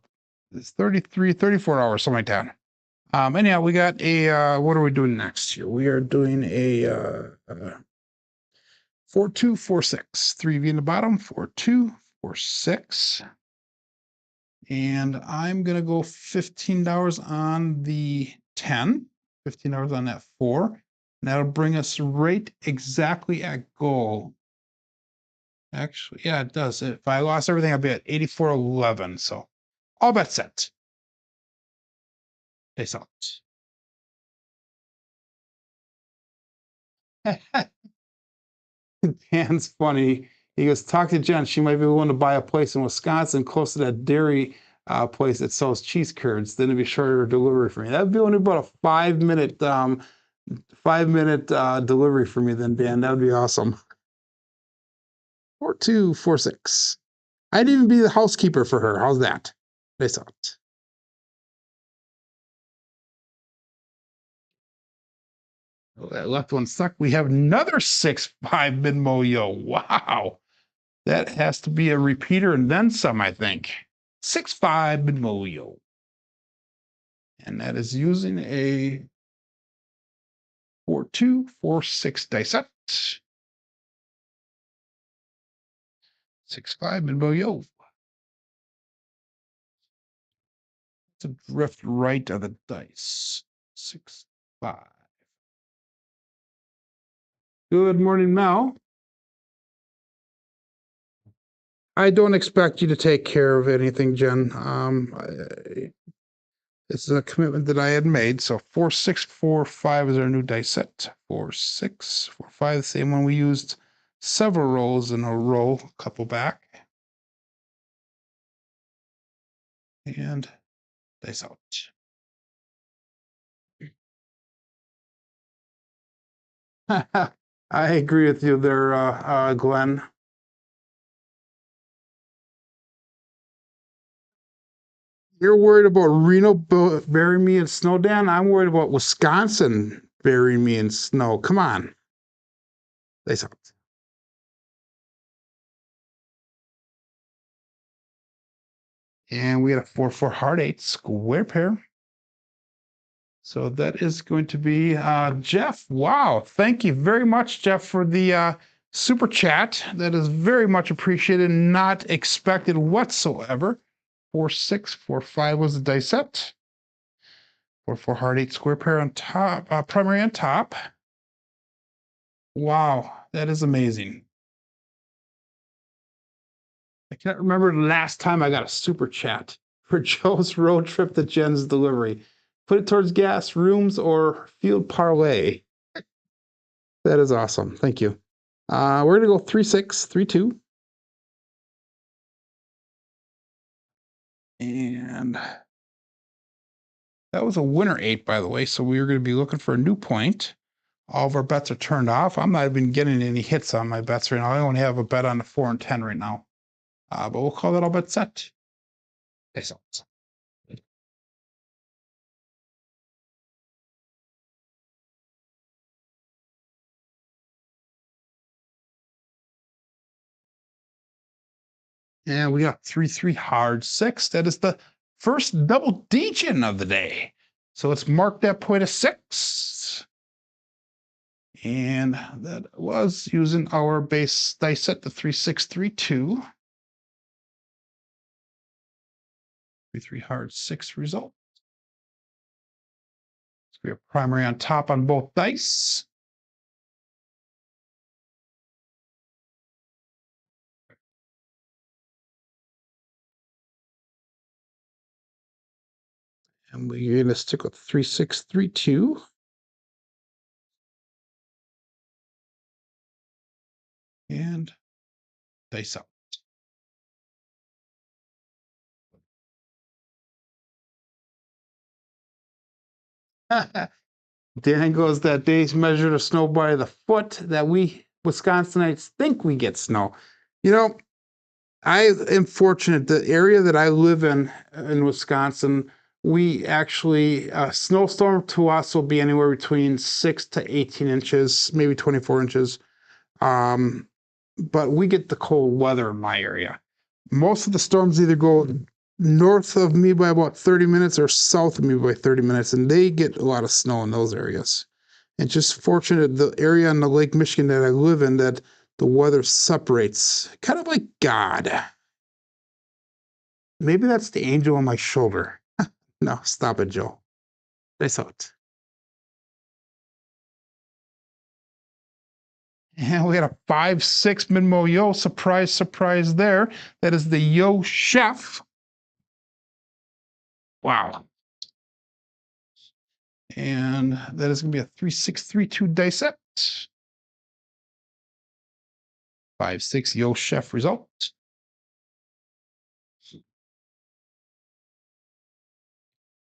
it's 33, 34 hours, something like that. Anyhow, we got a, what are we doing next here? We are doing a 4, 2, 4, 6. 3V in the bottom, 4, 2, 4, 6. And I'm going to go $15 on the 10, $15 on that 4. And that'll bring us right exactly at goal. Actually, yeah, it does. If I lost everything, I'd be at 84.11. So all bets set. Peace out. Dan's funny. He goes, talk to Jen. She might be willing to buy a place in Wisconsin close to that dairy place that sells cheese curds. Then it'd be shorter delivery for me. That'd be only about a 5-minute 5-minute delivery for me then, Dan. That'd be awesome. 4, 2, 4, 6. I'd even be the housekeeper for her. How's that? Nice out. Oh, that left one stuck. We have another 6-5 mid-mo yo. Wow. That has to be a repeater and then some, I think. 6-5 mid-mo yo. And that is using a 4, 2, 4, 6 dice set. 6-5 mid-mo yo. to drift right of the dice. 6, 5. Good morning, Mel. I don't expect you to take care of anything, Jen. It's a commitment that I had made. So 4, 6, 4, 5 is our new dice set. 4, 6, 4, 5, the same one we used several rolls in a row, a couple back. And dice out. I agree with you there, Glenn. You're worried about Reno burying me in snow, Dan? I'm worried about Wisconsin burying me in snow. Come on. Dice out. And we got a 4, 4 heart 8 square pair. So that is going to be Jeff. Wow. Thank you very much, Jeff, for the super chat. That is very much appreciated, not expected whatsoever. 4, 6, 4, 5 was the dice set. 4, 4 heart 8 square pair on top, primary on top. Wow, that is amazing. I can't remember the last time I got a super chat for Joe's road trip to Jen's delivery. Put it towards gas, rooms, or field parlay. That is awesome. Thank you. We're gonna go 3, 6, 3, 2. And that was a winner 8, by the way. So we are going to be looking for a new point. All of our bets are turned off. I'm not even getting any hits on my bets right now. I only have a bet on the 4 and 10 right now. But we'll call that all bet set. Excellent. And we got 3, 3 hard 6. That is the first double digit of the day. So let's mark that point as 6. And that was using our base dice set, the 3, 6, 3, 2. 3, 3 hard 6 result. So we have primary on top on both dice. And we're going to stick with 3, 6, 3, 2. And dice up. Dan goes that days measured of snow by the foot that we Wisconsinites think we get snow. You know, I am fortunate. The area that I live in Wisconsin, we actually a snowstorm to us will be anywhere between 6 to 18 inches, maybe 24 inches. But we get the cold weather in my area. Most of the storms either go north of me by about 30 minutes or south of me by 30 minutes, and they get a lot of snow in those areas. And just fortunate the area on the Lake Michigan that I live in that the weather separates, kind of like God. Maybe that's the angel on my shoulder. No, stop it, Joe. I saw it. And we had a 5, 6 Minmo Yo. Surprise, surprise there. That is the Yo Chef. Wow. And that is going to be a 3, 6, 3, 2 dice set. 5, 6 Yo Chef result.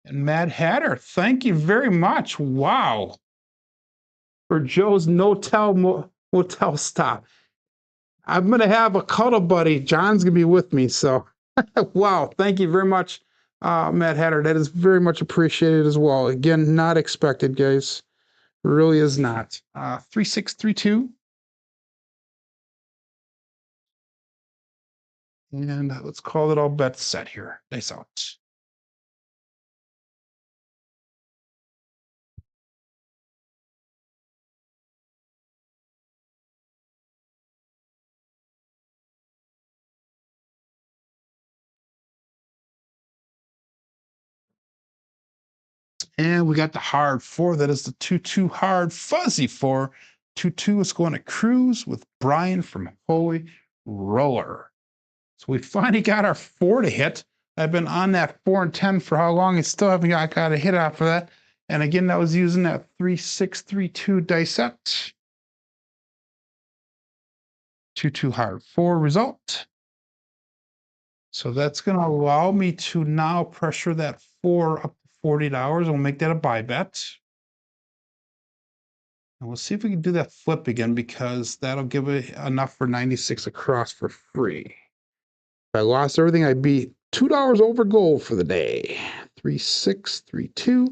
And Mad Hatter, thank you very much. Wow. For Joe's motel stop. I'm going to have a cuddle buddy. John's going to be with me. So, wow. Thank you very much, Matt Hatter. That is very much appreciated as well. Again, not expected, guys. Really is not. 3, 6, 3, 2. And let's call it all bets set here. Dice out. And we got the hard 4. That is the 2-2 hard fuzzy 4. 2-2 is going to Cruise with Brian from Holy Roller. So we finally got our 4 to hit. I've been on that 4 and 10 for how long? I still haven't got a hit off of that. And again, that was using that 3-6-3-2 dice set. 2-2 hard 4 result. So that's going to allow me to now pressure that 4 up to $40. We'll make that a buy bet. And we'll see if we can do that flip again, because that'll give it enough for 96 across for free. If I lost everything, I'd be $2 over goal for the day. 3-6-3-2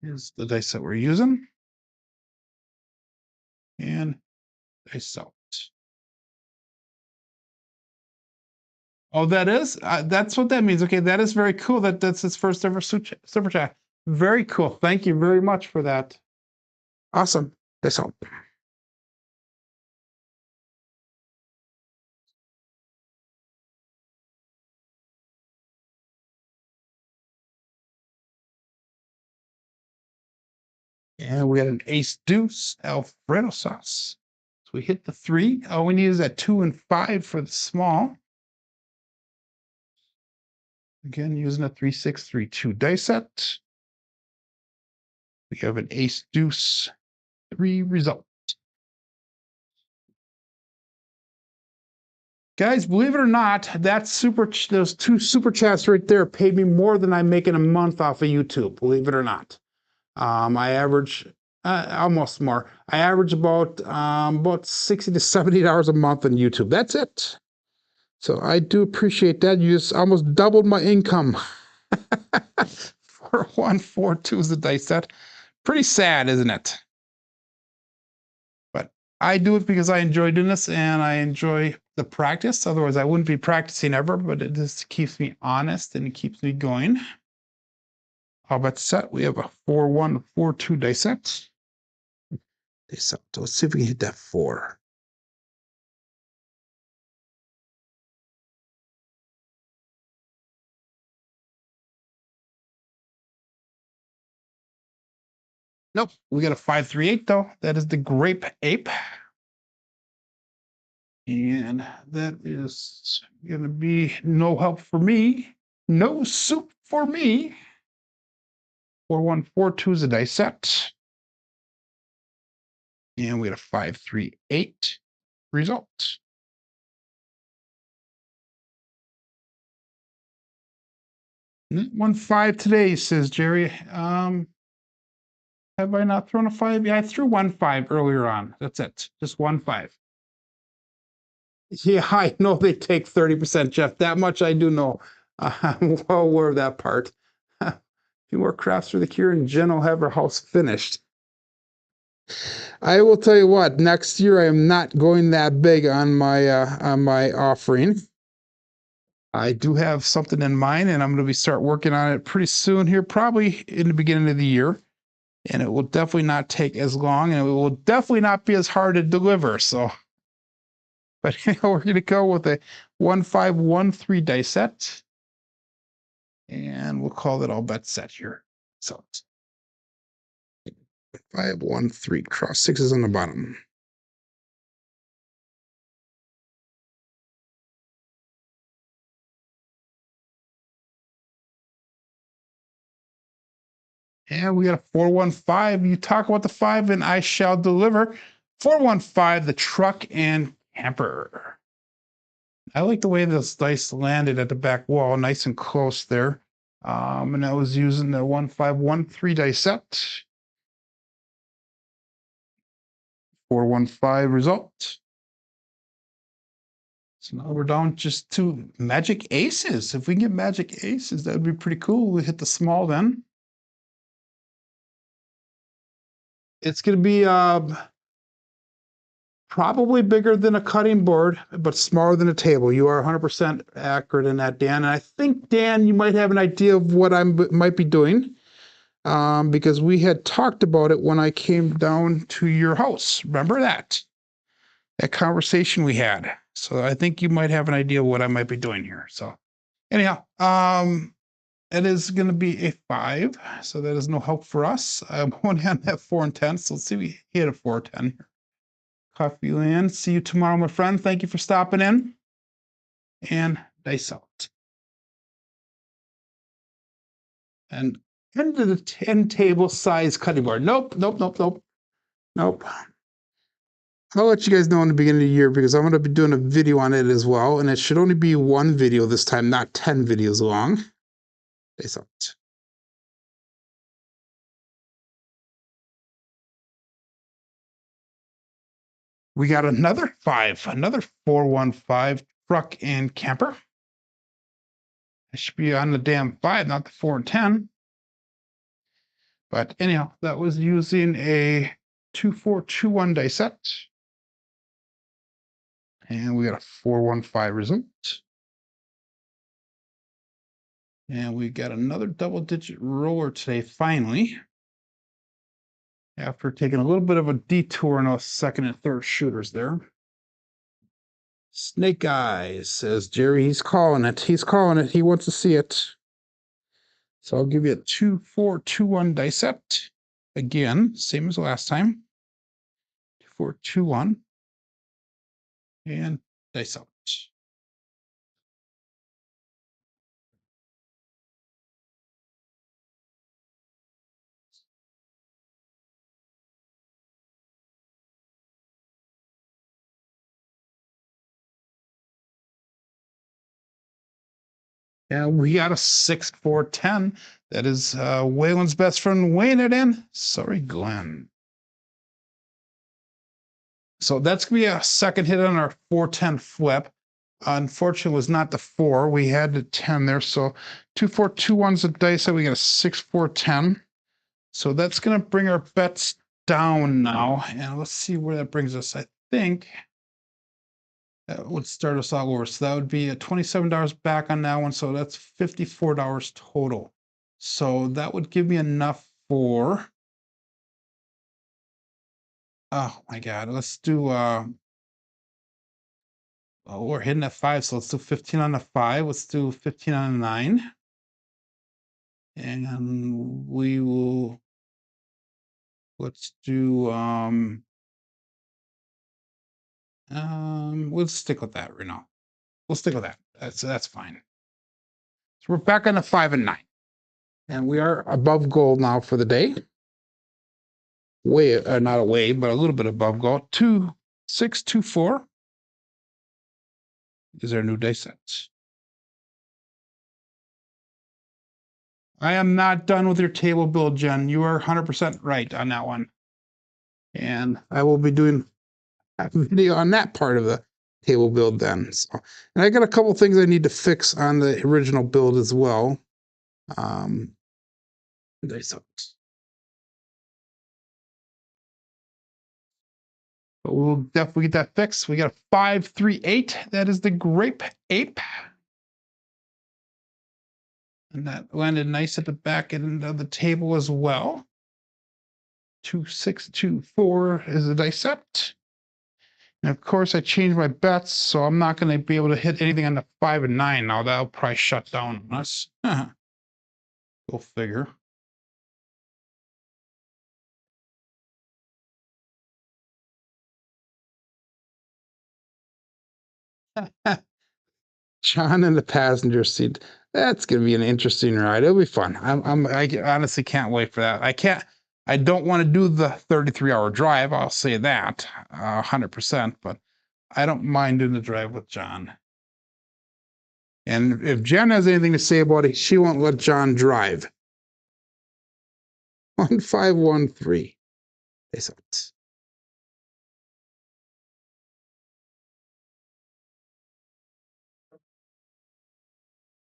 is the dice that we're using. And dice out. Oh, that's what that means. Okay, that is very cool. That's his first ever super chat. Very cool. Thank you very much for that. Awesome. Dice out. And we got an ace deuce Alfredo sauce. So we hit the 3. All we need is that 2 and 5 for the small. Again, using a 3-6-3-2 dice set. We have an ace deuce 3 result. Guys, believe it or not, those 2 super chats right there paid me more than I make in a month off of YouTube. Believe it or not. I average almost more. I average about $60 to $70 a month on YouTube. That's it. So I do appreciate that. You just almost doubled my income. 4-1-4-2 is the dice set. Pretty sad, isn't it? But I do it because I enjoy doing this and I enjoy the practice. Otherwise, I wouldn't be practicing ever. But it just keeps me honest and it keeps me going. How about the set? We have a 4-1-4-2 dice set. So let's see if we can hit that 4. Nope, we got a 5-3-8 though. That is the grape ape. And that is going to be no help for me. No soup for me. 4-1-4-2 is a dice set. And we got a 5-3-8 result. 1-5 today, says Jerry. Have I not thrown a 5? Yeah, I threw 1-5 earlier on. That's it. Just 1-5. Yeah, I know they take 30%, Jeff. That much I do know. I'm well aware of that part. A few more crafts for the cure, and Jen will have her house finished. I will tell you what. Next year, I am not going that big on my offering. I do have something in mind, and I'm going to start working on it pretty soon here, probably in the beginning of the year. And it will definitely not take as long, and it will definitely not be as hard to deliver. So. But we're going to go with a 1-5-1-3 dice set. And we'll call it all bet set here. So 5-1-3, cross 6s on the bottom. And we got a 4-1-5. You talk about the 5 and I shall deliver. 4-1-5, the truck and camper. I like the way those dice landed at the back wall, nice and close there. And I was using the 1-5-1-3 dice set. 4-1-5 result. So now we're down just to magic aces. If we can get magic aces, that would be pretty cool. We hit the small then. It's going to be probably bigger than a cutting board, but smaller than a table. You are 100% accurate in that, Dan. And I think, Dan, you might have an idea of what I might be doing, because we had talked about it when I came down to your house. Remember that conversation we had? So I think you might have an idea of what I might be doing here. So Anyhow, it is going to be a 5, so that is no help for us. I'm only on that 4 and 10, so let's see if we hit a 4 or 10 here. Coffee land. See you tomorrow, my friend. Thank you for stopping in. And dice out. And into the 10 table size cutting board. Nope. I'll let you guys know in the beginning of the year because I'm going to be doing a video on it as well. And it should only be 1 video this time, not 10 videos long. Dice out. We got another 5, another 415 truck and camper. I should be on the damn 5, not the 4 and 10. But anyhow, that was using a 2421 dice set. And we got a 415 result. And we got another double-digit roller today, finally. After taking a little bit of a detour in those second and third shooters there. Snake Eyes, says Jerry. He's calling it. He's calling it. He wants to see it. So I'll give you a 2421 dice set. Again, same as last time. 2421. And dice out. And we got a 6, 4, 10. That is Waylon's best friend weighing it in. Sorry, Glenn. So that's going to be a second hit on our 410 flip. Unfortunately, it was not the 4. We had the 10 there. So 2, 4, 2 ones of dice. So we got a 6, 4, 10. So that's going to bring our bets down now. And let's see where that brings us. I think that would start us all over. So that would be a $27 back on that one. So that's $54 total. So that would give me enough for, oh my God, let's do, oh, we're hitting at 5. So let's do 15 on the 5. Let's do 15 on the 9. And we will, let's do, we'll stick with that right now. We'll stick with that. That's fine. So we're back on the 5 and 9. And we are above goal now for the day. Way, not away, but a little bit above goal. 2, 6, 2, 4 is our new dice set. I am not done with your table build, Jen. You are 100% right on that one. And I will be doing a video on that part of the table build then. So, and I got a couple things I need to fix on the original build as well. Dice out. But we'll definitely get that fixed. We got a 5, 3, 8. That is the grape ape. And that landed nice at the back end of the table as well. 2, 6, 2, 4 is the dice set. And of course, I changed my bets, so I'm not going to be able to hit anything on the 5 and 9 now. That'll probably shut down on us. Go figure. John in the passenger seat. That's going to be an interesting ride. It'll be fun. I honestly can't wait for that. I don't want to do the 33-hour drive. I'll say that 100%, but I don't mind doing the drive with John. And if Jen has anything to say about it, she won't let John drive. 1513. Face out.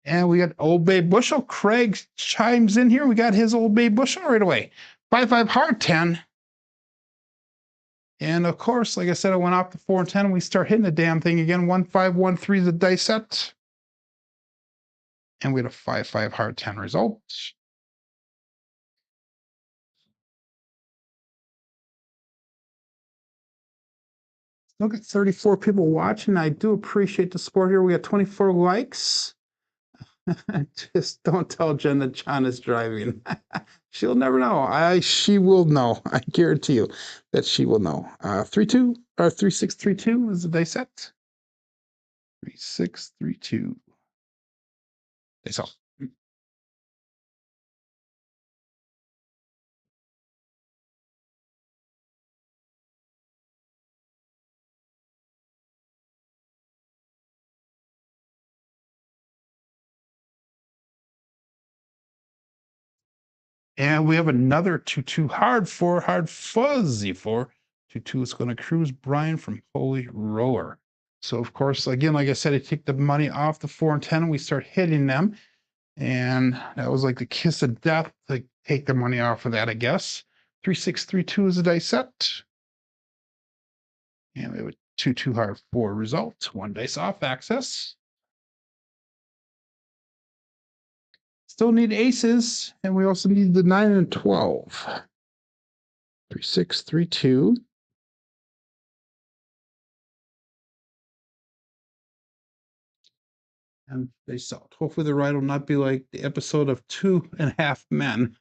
And we got Old Bay Bushel. Craig chimes in here. We got his Old Bay Bushel right away. 5-5 hard 10. And of course, like I said, I went off the 4 and 10. We start hitting the damn thing again. 1-5-1-3 is the dice set. And we had a 5-5 hard 10 result. Look at 34 people watching. I do appreciate the support here. We got 24 likes. Just don't tell Jen that John is driving. She'll never know. She will know. I guarantee you that she will know. 3-2 or 3-6-3-2 is the dice set. 3-6-3-2. Dice off. And we have another 2-2 hard fuzzy 4. 2-2 is going to cruise Brian from Holy Roller. So, of course, again, like I said, I take the money off the 4 and 10 and we start hitting them. And that was like the kiss of death to take the money off of that, I guess. 3-6-3-2 is the dice set. And we have a 2-2 hard 4 result. 1 dice off access. Still need aces, and we also need the 9 and 12. 3-6-3-2. And they saw. Hopefully the ride will not be like the episode of 2.5 Men,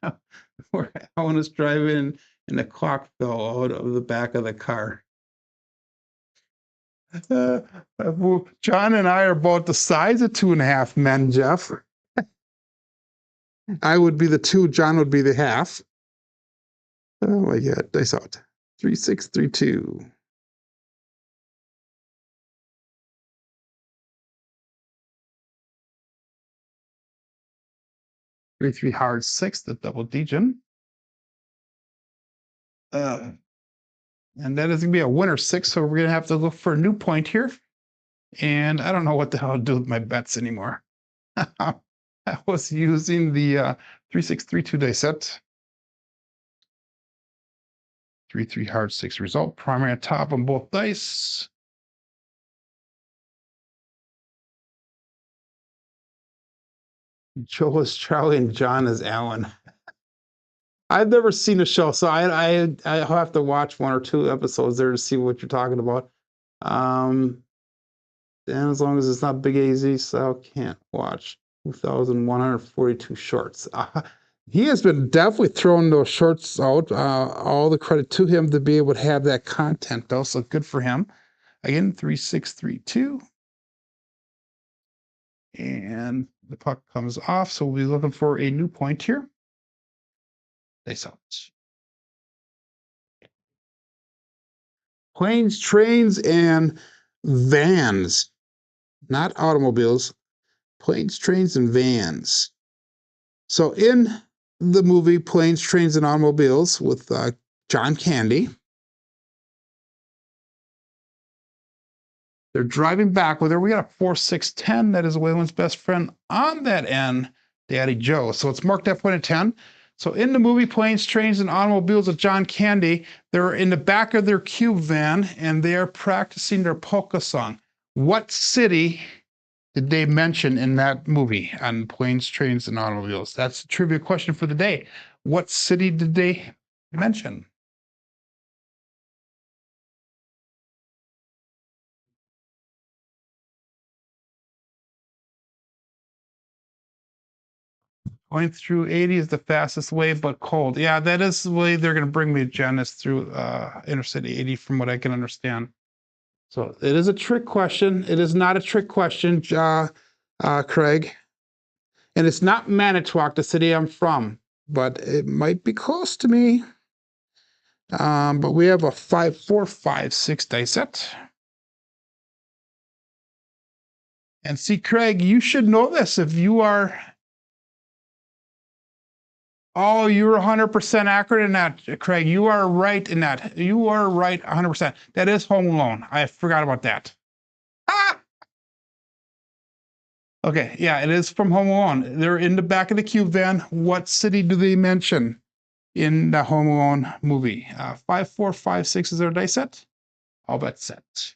where Alan is driving and the clock fell out of the back of the car. John and I are about the size of 2.5 Men, Jeff. I would be the 2, John would be the half. Oh my God, dice out. 3-6-3-2. 3-3 hard 6, the double degen. And that is going to be a winner 6, so we're going to have to look for a new point here. And I don't know what the hell to do with my bets anymore. I was using the 3-6-3-2 dice set. 3-3 hard 6 result. Primary on top on both dice. Joe is Charlie and John is Alan. I've never seen a show, so I have to watch 1 or 2 episodes there to see what you're talking about. And as long as it's not Big AZ, so I can't watch 2,142 shorts. He has been definitely throwing those shorts out. All the credit to him to be able to have that content, though. So good for him. Again, 3-6-3-2. And the puck comes off, so we'll be looking for a new point here. Dice out. Planes, trains, and vans. Not automobiles. Planes, trains, and vans. So in the movie Planes, Trains, and Automobiles with John Candy, they're driving back with her. We got a 4-6-10. That is Waylon's best friend on that end, Daddy Joe. So it's marked that point at 10. So in the movie Planes, Trains, and Automobiles with John Candy, they're in the back of their cube van and they are practicing their polka song. What city did they mention in that movie on Planes, Trains, and Automobiles? That's the trivia question for the day. What city did they mention? Going through 80 is the fastest way, but cold. Yeah, that is the way they're going to bring me to Jonas through Interstate 80, from what I can understand. So it is a trick question. It is not a trick question, Craig. And it's not Manitowoc, the city I'm from, but it might be close to me. But we have a 5-4-5-6 dice set. And see, Craig, you should know this if you are. Oh, you're 100% accurate in that, Craig. You are right in that. You are right 100%. That is Home Alone. I forgot about that. Ah! Okay, yeah, it is from Home Alone. They're in the back of the cube van. What city do they mention in the Home Alone movie? 5-4-5-6 is their dice set. All bets set.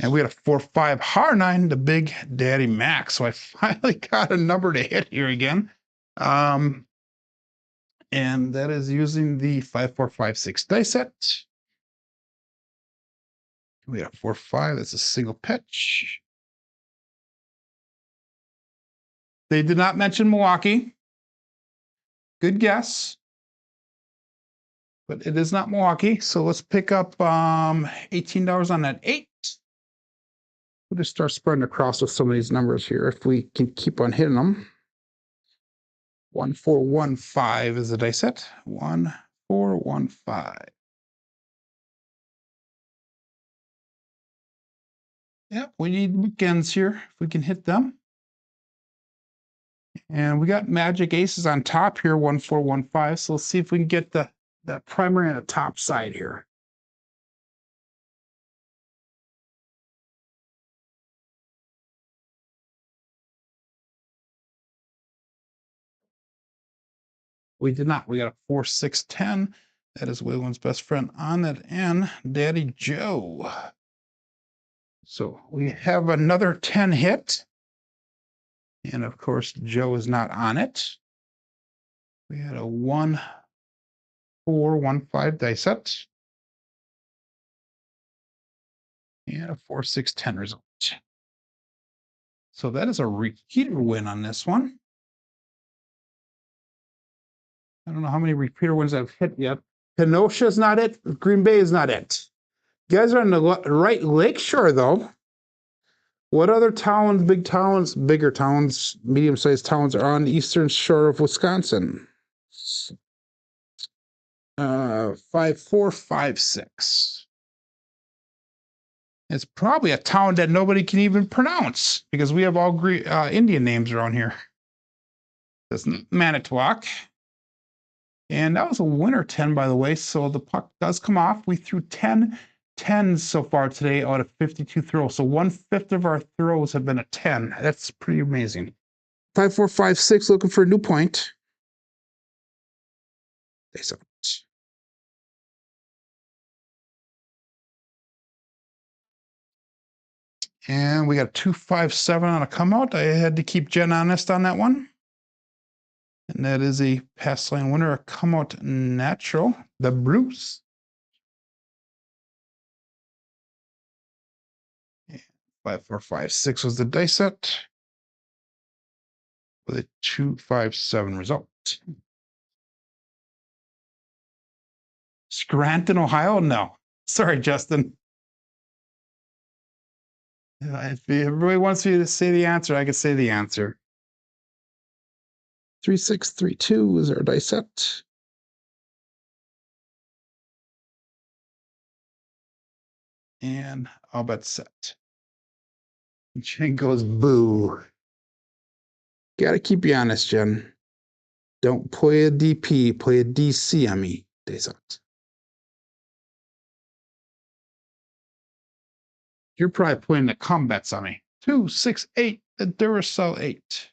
And we had a 4-5 harrah 9, the Big Daddy Max. So I finally got a number to hit here again. And that is using the 5456 die set. We got a 4-5. That's a single pitch. They did not mention Milwaukee. Good guess. But it is not Milwaukee. So let's pick up $18 on that 8. We'll just start spreading across with some of these numbers here if we can keep on hitting them. 1415 is the die set. 1415. Yep, we need weekends here if we can hit them. And we got magic aces on top here, 1415. So let's see if we can get the primary on the top side here. We did not. We got a 4, 6, 10. That is Waylon's best friend on that end, Daddy Joe. So we have another 10 hit. And of course, Joe is not on it. We had a 1, 4, 1, 5 die set. And a 4, 6, 10 result. So that is a repeater win on this one. I don't know how many repeater wins I've hit yet. Kenosha's not it. Green Bay is not it. You guys are on the right lakeshore, though. What other towns, bigger towns, medium-sized towns are on the eastern shore of Wisconsin? 5456. It's probably a town that nobody can even pronounce because we have all Indian names around here. That's Manitowoc. And that was a winner 10, by the way. So the puck does come off. We threw 10 10s so far today out of 52 throws. So 1/5 of our throws have been a 10. That's pretty amazing. 5456 looking for a new point. Face out. And we got 257 on a come out. I had to keep Jen honest on that one. And that is a pass line winner, a come out natural, the Bruce. 5456 was the dice set with a 257 result. Scranton, Ohio? No. Sorry, Justin. If everybody wants me to say the answer, I can say the answer. 3632 is our dice set. And I'll bet set. Jen goes boo. Gotta keep you honest, Jen. Don't play a DP, play a DC on me. Days out. You're probably playing the combats on me. 2, 6, 8, the Duracell 8.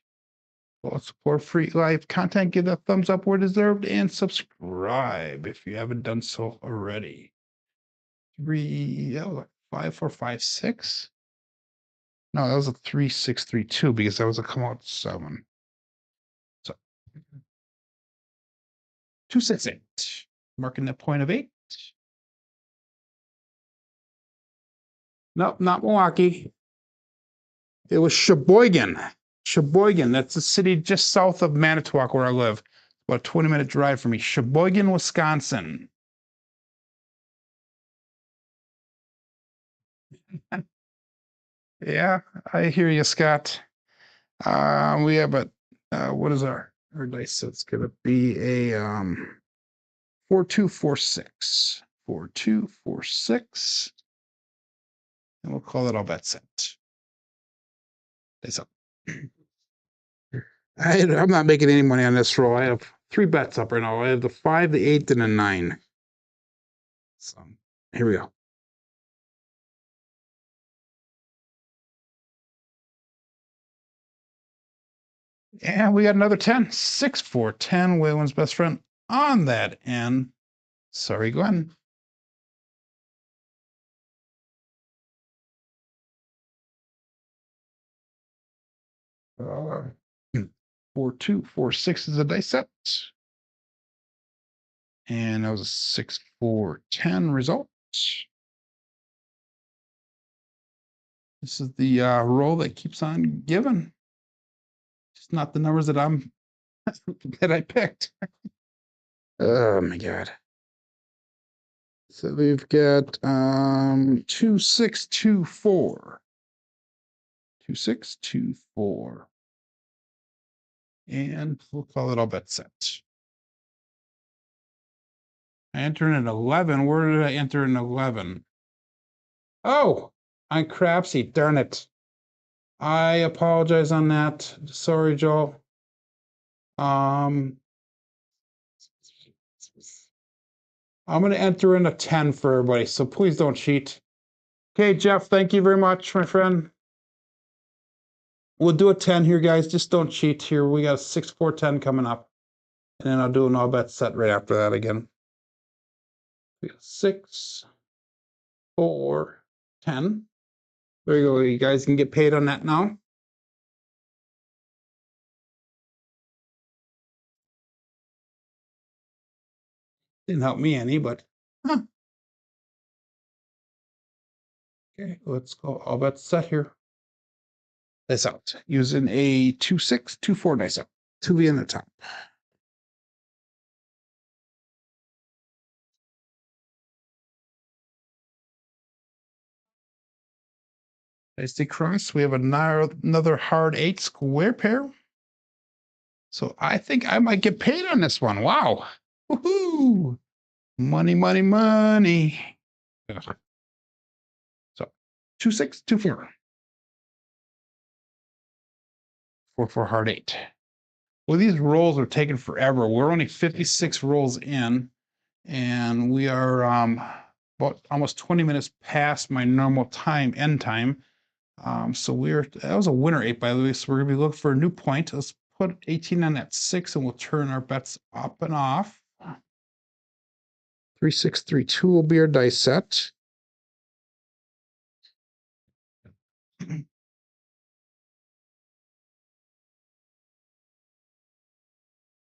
Well, support free live content, give that thumbs up where deserved, and subscribe if you haven't done so already. 5, 4, 5, 6. No, that was a 3, 6, 3, 2 because that was a come out 7. So 2, 6, 8. Marking the point of 8. Nope, not Milwaukee. It was Sheboygan. Sheboygan, that's a city just south of Manitowoc where I live. About a 20-minute drive from me. Sheboygan, Wisconsin. Yeah, I hear you, Scott. We have a what is our dice? It's gonna be a 4246. 4246. And we'll call it all bet set. Dice up. I'm not making any money on this roll. I have 3 bets up right now. I have the 5, the 8, and the 9. So here we go. And we got another 10. 6, 4, 10. Waylon's best friend on that end. Sorry, Glenn. Uh, 4, 2, 4, 6 is a dice set. And that was a 6, 4, 10 result. This is the roll that keeps on giving. It's not the numbers that that I picked. Oh my God. So we've got 2, 6, 2, 4. 2, 6, 2, 4. And we'll call it all bet set. I entered an 11. Where did I enter an 11? Oh, on Crapsee, darn it. I apologize on that. Sorry, Joel. I'm going to enter in a 10 for everybody, so please don't cheat. Okay, Jeff, thank you very much, my friend. We'll do a 10 here, guys. Just don't cheat here. We got a 6, 4, 10 coming up. And then I'll do an all bet set right after that again. We got 6, 4, 10. There you go. You guys can get paid on that now. Didn't help me any, but huh. Okay, let's go all bet set here. This out using a 2, 6, 2, 4 dice out. 2 in the top. Dice cross. We have another hard 8 square pair. So I think I might get paid on this one. Wow. Woohoo. Money, money, money. Ugh. So 2, 6, 2, 4. 4, 4 hard 8. Well, these rolls are taking forever. We're only 56 rolls in, and we are about almost 20 minutes past my normal end time. So that was a winner 8, by the way. So we're gonna be looking for a new point. Let's put 18 on that 6, and we'll turn our bets up and off. 3, 6, 3, 2 will be our dice set.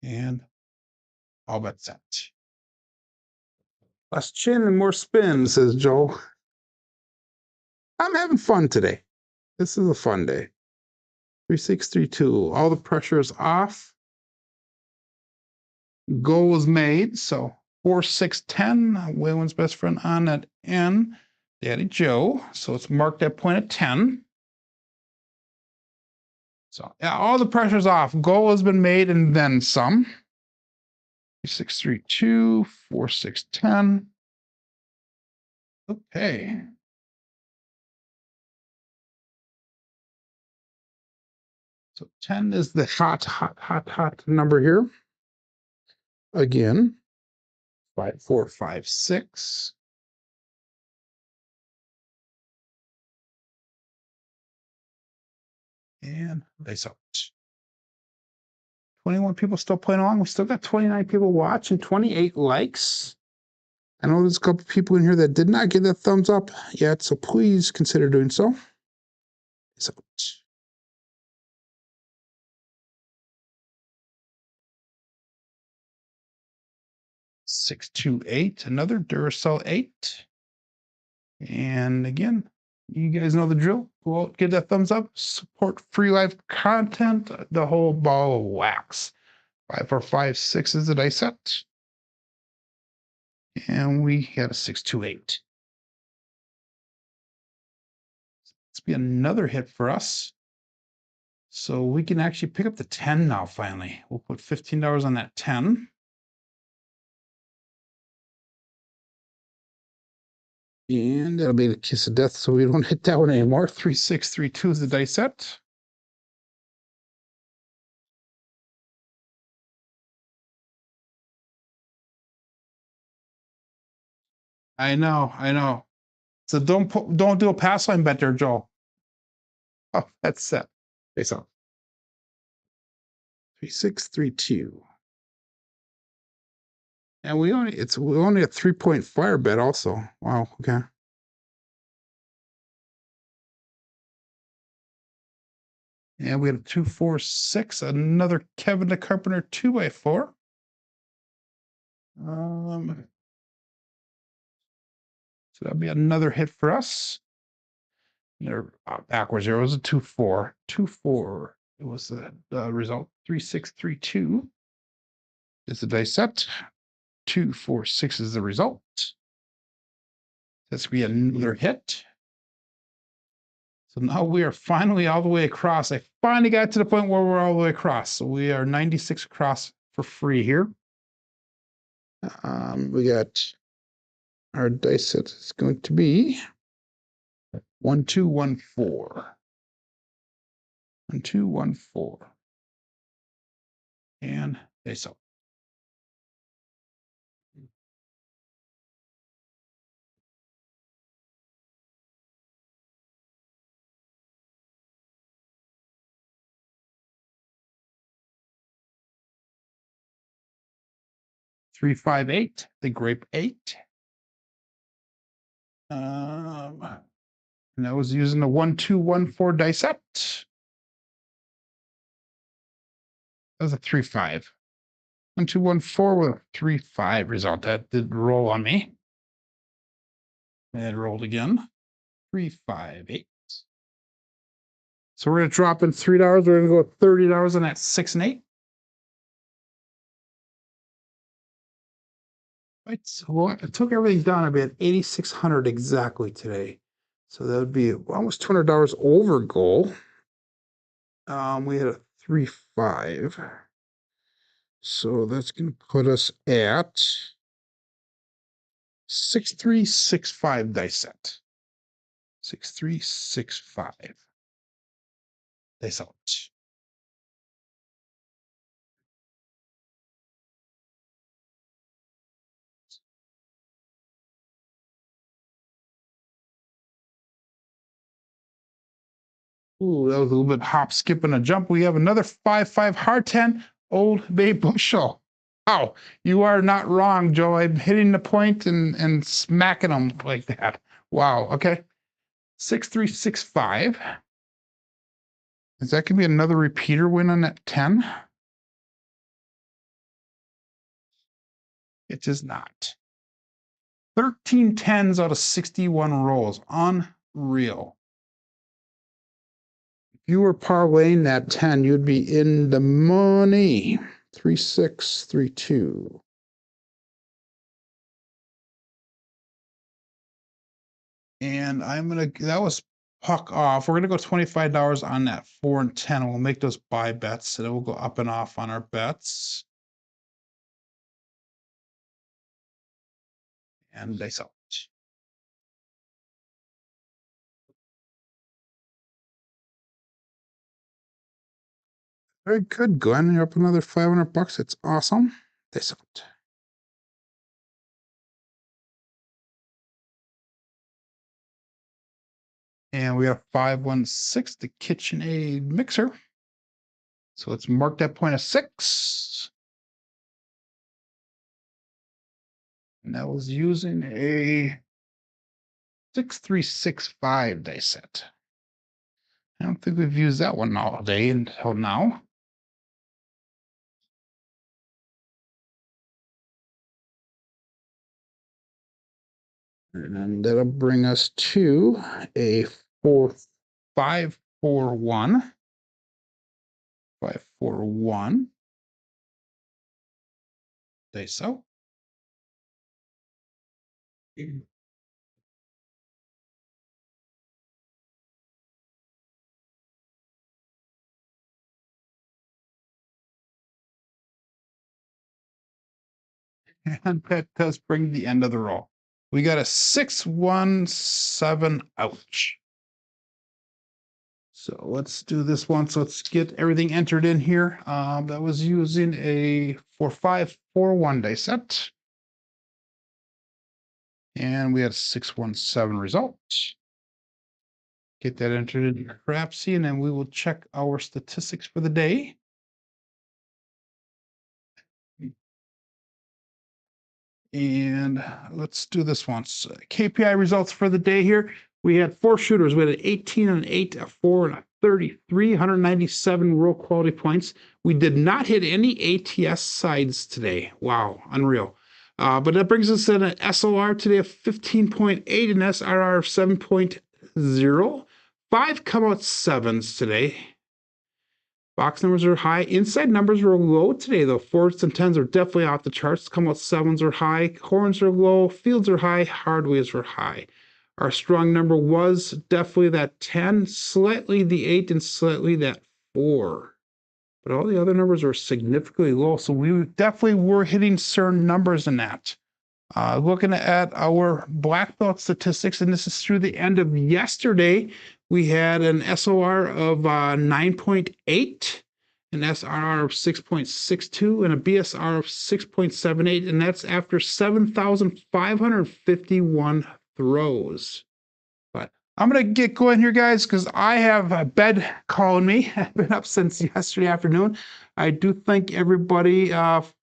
And all bets set. Less chin and more spin, says Joe. I'm having fun today. This is a fun day. 3, 6, 3, 2. All the pressure is off. Goal was made. So 4, 6, 10. Waylon's best friend on at N. Daddy Joe. So let's mark that point at 10. So yeah, all the pressure's off. Goal has been made and then some. 3, 6, 3, 2. 4, 6, 10. Okay. So 10 is the hot number here. Again, 5, 4, 5, 6. And dice out. 21 people still playing along. We still got 29 people watching, 28 likes. I know there's a couple people in here that did not get that thumbs up yet, so please consider doing so. Dice out. 6, 2, 8. Another Duracell 8. And again, you guys know the drill. Go out, get that thumbs up, support free live content, the whole ball of wax. 5, 4, 5, 6 is the dice set. And we got a 6, 2, 8. Let's be another hit for us. So we can actually pick up the 10 now, finally. We'll put $15 on that 10. And that'll be the kiss of death, so we don't hit that one anymore. 3, 6, 3, 2 is the dice set. I know. So don't do a pass line bet there, Joel. Oh, that's set. Face off. 3, 6, 3, 2. And we only a 3-point fire bet also. Wow, okay. And we had a 2, 4, 6, another Kevin the Carpenter 2x4. So that'll be another hit for us. They're backwards here. It was a 2-4. 2-4. It was the result. 3-6-3-2 is the dice set. 2-4-6 is the result. That's gonna be another hit. So now we are finally all the way across. I finally got to the point where we're all the way across. So we are 96 across for free here. We got our dice set is going to be 1-2-1-4. 1-2-1-4. And dice up. Three, 5, 8. The grape 8. And I was using the 1-2-1-4 dice set. That was a 3-5. 1-2-1-4 with a 3-5 result. That did roll on me. And it rolled again. 3-5-8. So we're going to drop in $3. We're going to go with $30 on that 6 and 8. Right. So I took everything down. I'd be at 8,600 exactly today. So that would be almost $200 over goal. We had a 3-5. So that's going to put us at 6-3-6-5 dice set. 6-3-6-5 dice out. Ooh, that was a little bit hop, skip, and a jump. We have another 5-5 hard 10 Old Bay bushel. Wow, you are not wrong, Joe. I'm hitting the point and smacking them like that. Wow. Okay. 6-3-6-5. Is that gonna be another repeater win on that 10? It is not. 13 10s out of 61 rolls. Unreal. If you were parlaying that 10, you'd be in the money. 3-6-3-2. And that was puck off. We're gonna go $25 on that 4 and 10, and we'll make those buy bets. So then we'll go up and off on our bets. And dice out. Very good, Glenn. You're up another $500. It's awesome. Dice out. And we have 516, the KitchenAid mixer. So let's mark that point of 6. And that was using a 6-3-6-5 dice set. I don't think we've used that one all day until now. And that'll bring us to a 5-4-1. 5-4-1. Dice out. And that does bring the end of the roll. We got a 6-1-7. Ouch. So let's do this one. So let's get everything entered in here. That was using a 4-5-4-1 dice set. And we had a 6-1-7 result. Get that entered in Crapsee, and then we will check our statistics for the day. And let's do this once. KPI results for the day here. We had 4 shooters. We had an 18, an 8, a 4, and a 33, 197 roll quality points. We did not hit any ATS sides today. Wow, unreal. But that brings us in an SOR today of 15.8 and SRR of 7.0. 5 come out 7s today. Box numbers are high. Inside numbers were low today, though. 4s and 10s are definitely off the charts. Come out 7s are high. Horns are low. Fields are high. Hardways are high. Our strong number was definitely that 10, slightly the 8, and slightly that 4. But all the other numbers are significantly low, so we definitely were hitting certain numbers in that. Looking at our black belt statistics, and this is through the end of yesterday, we had an SOR of 9.8, an SRR of 6.62, and a BSR of 6.78, and that's after 7,551 throws. But I'm going to get going here, guys, because I have a bed calling me. I've been up since yesterday afternoon. I do thank everybody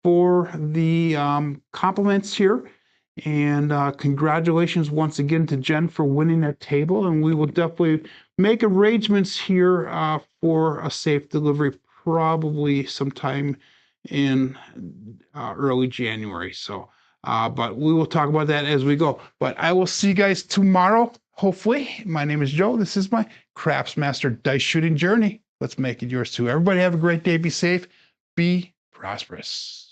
for the compliments here. And congratulations once again to Jen for winning that table. And we will definitely make arrangements here for a safe delivery, probably sometime in early January. So, but we will talk about that as we go. But I will see you guys tomorrow, hopefully. My name is Joe. This is my Craps Master dice shooting journey. Let's make it yours too. Everybody have a great day. Be safe. Be prosperous.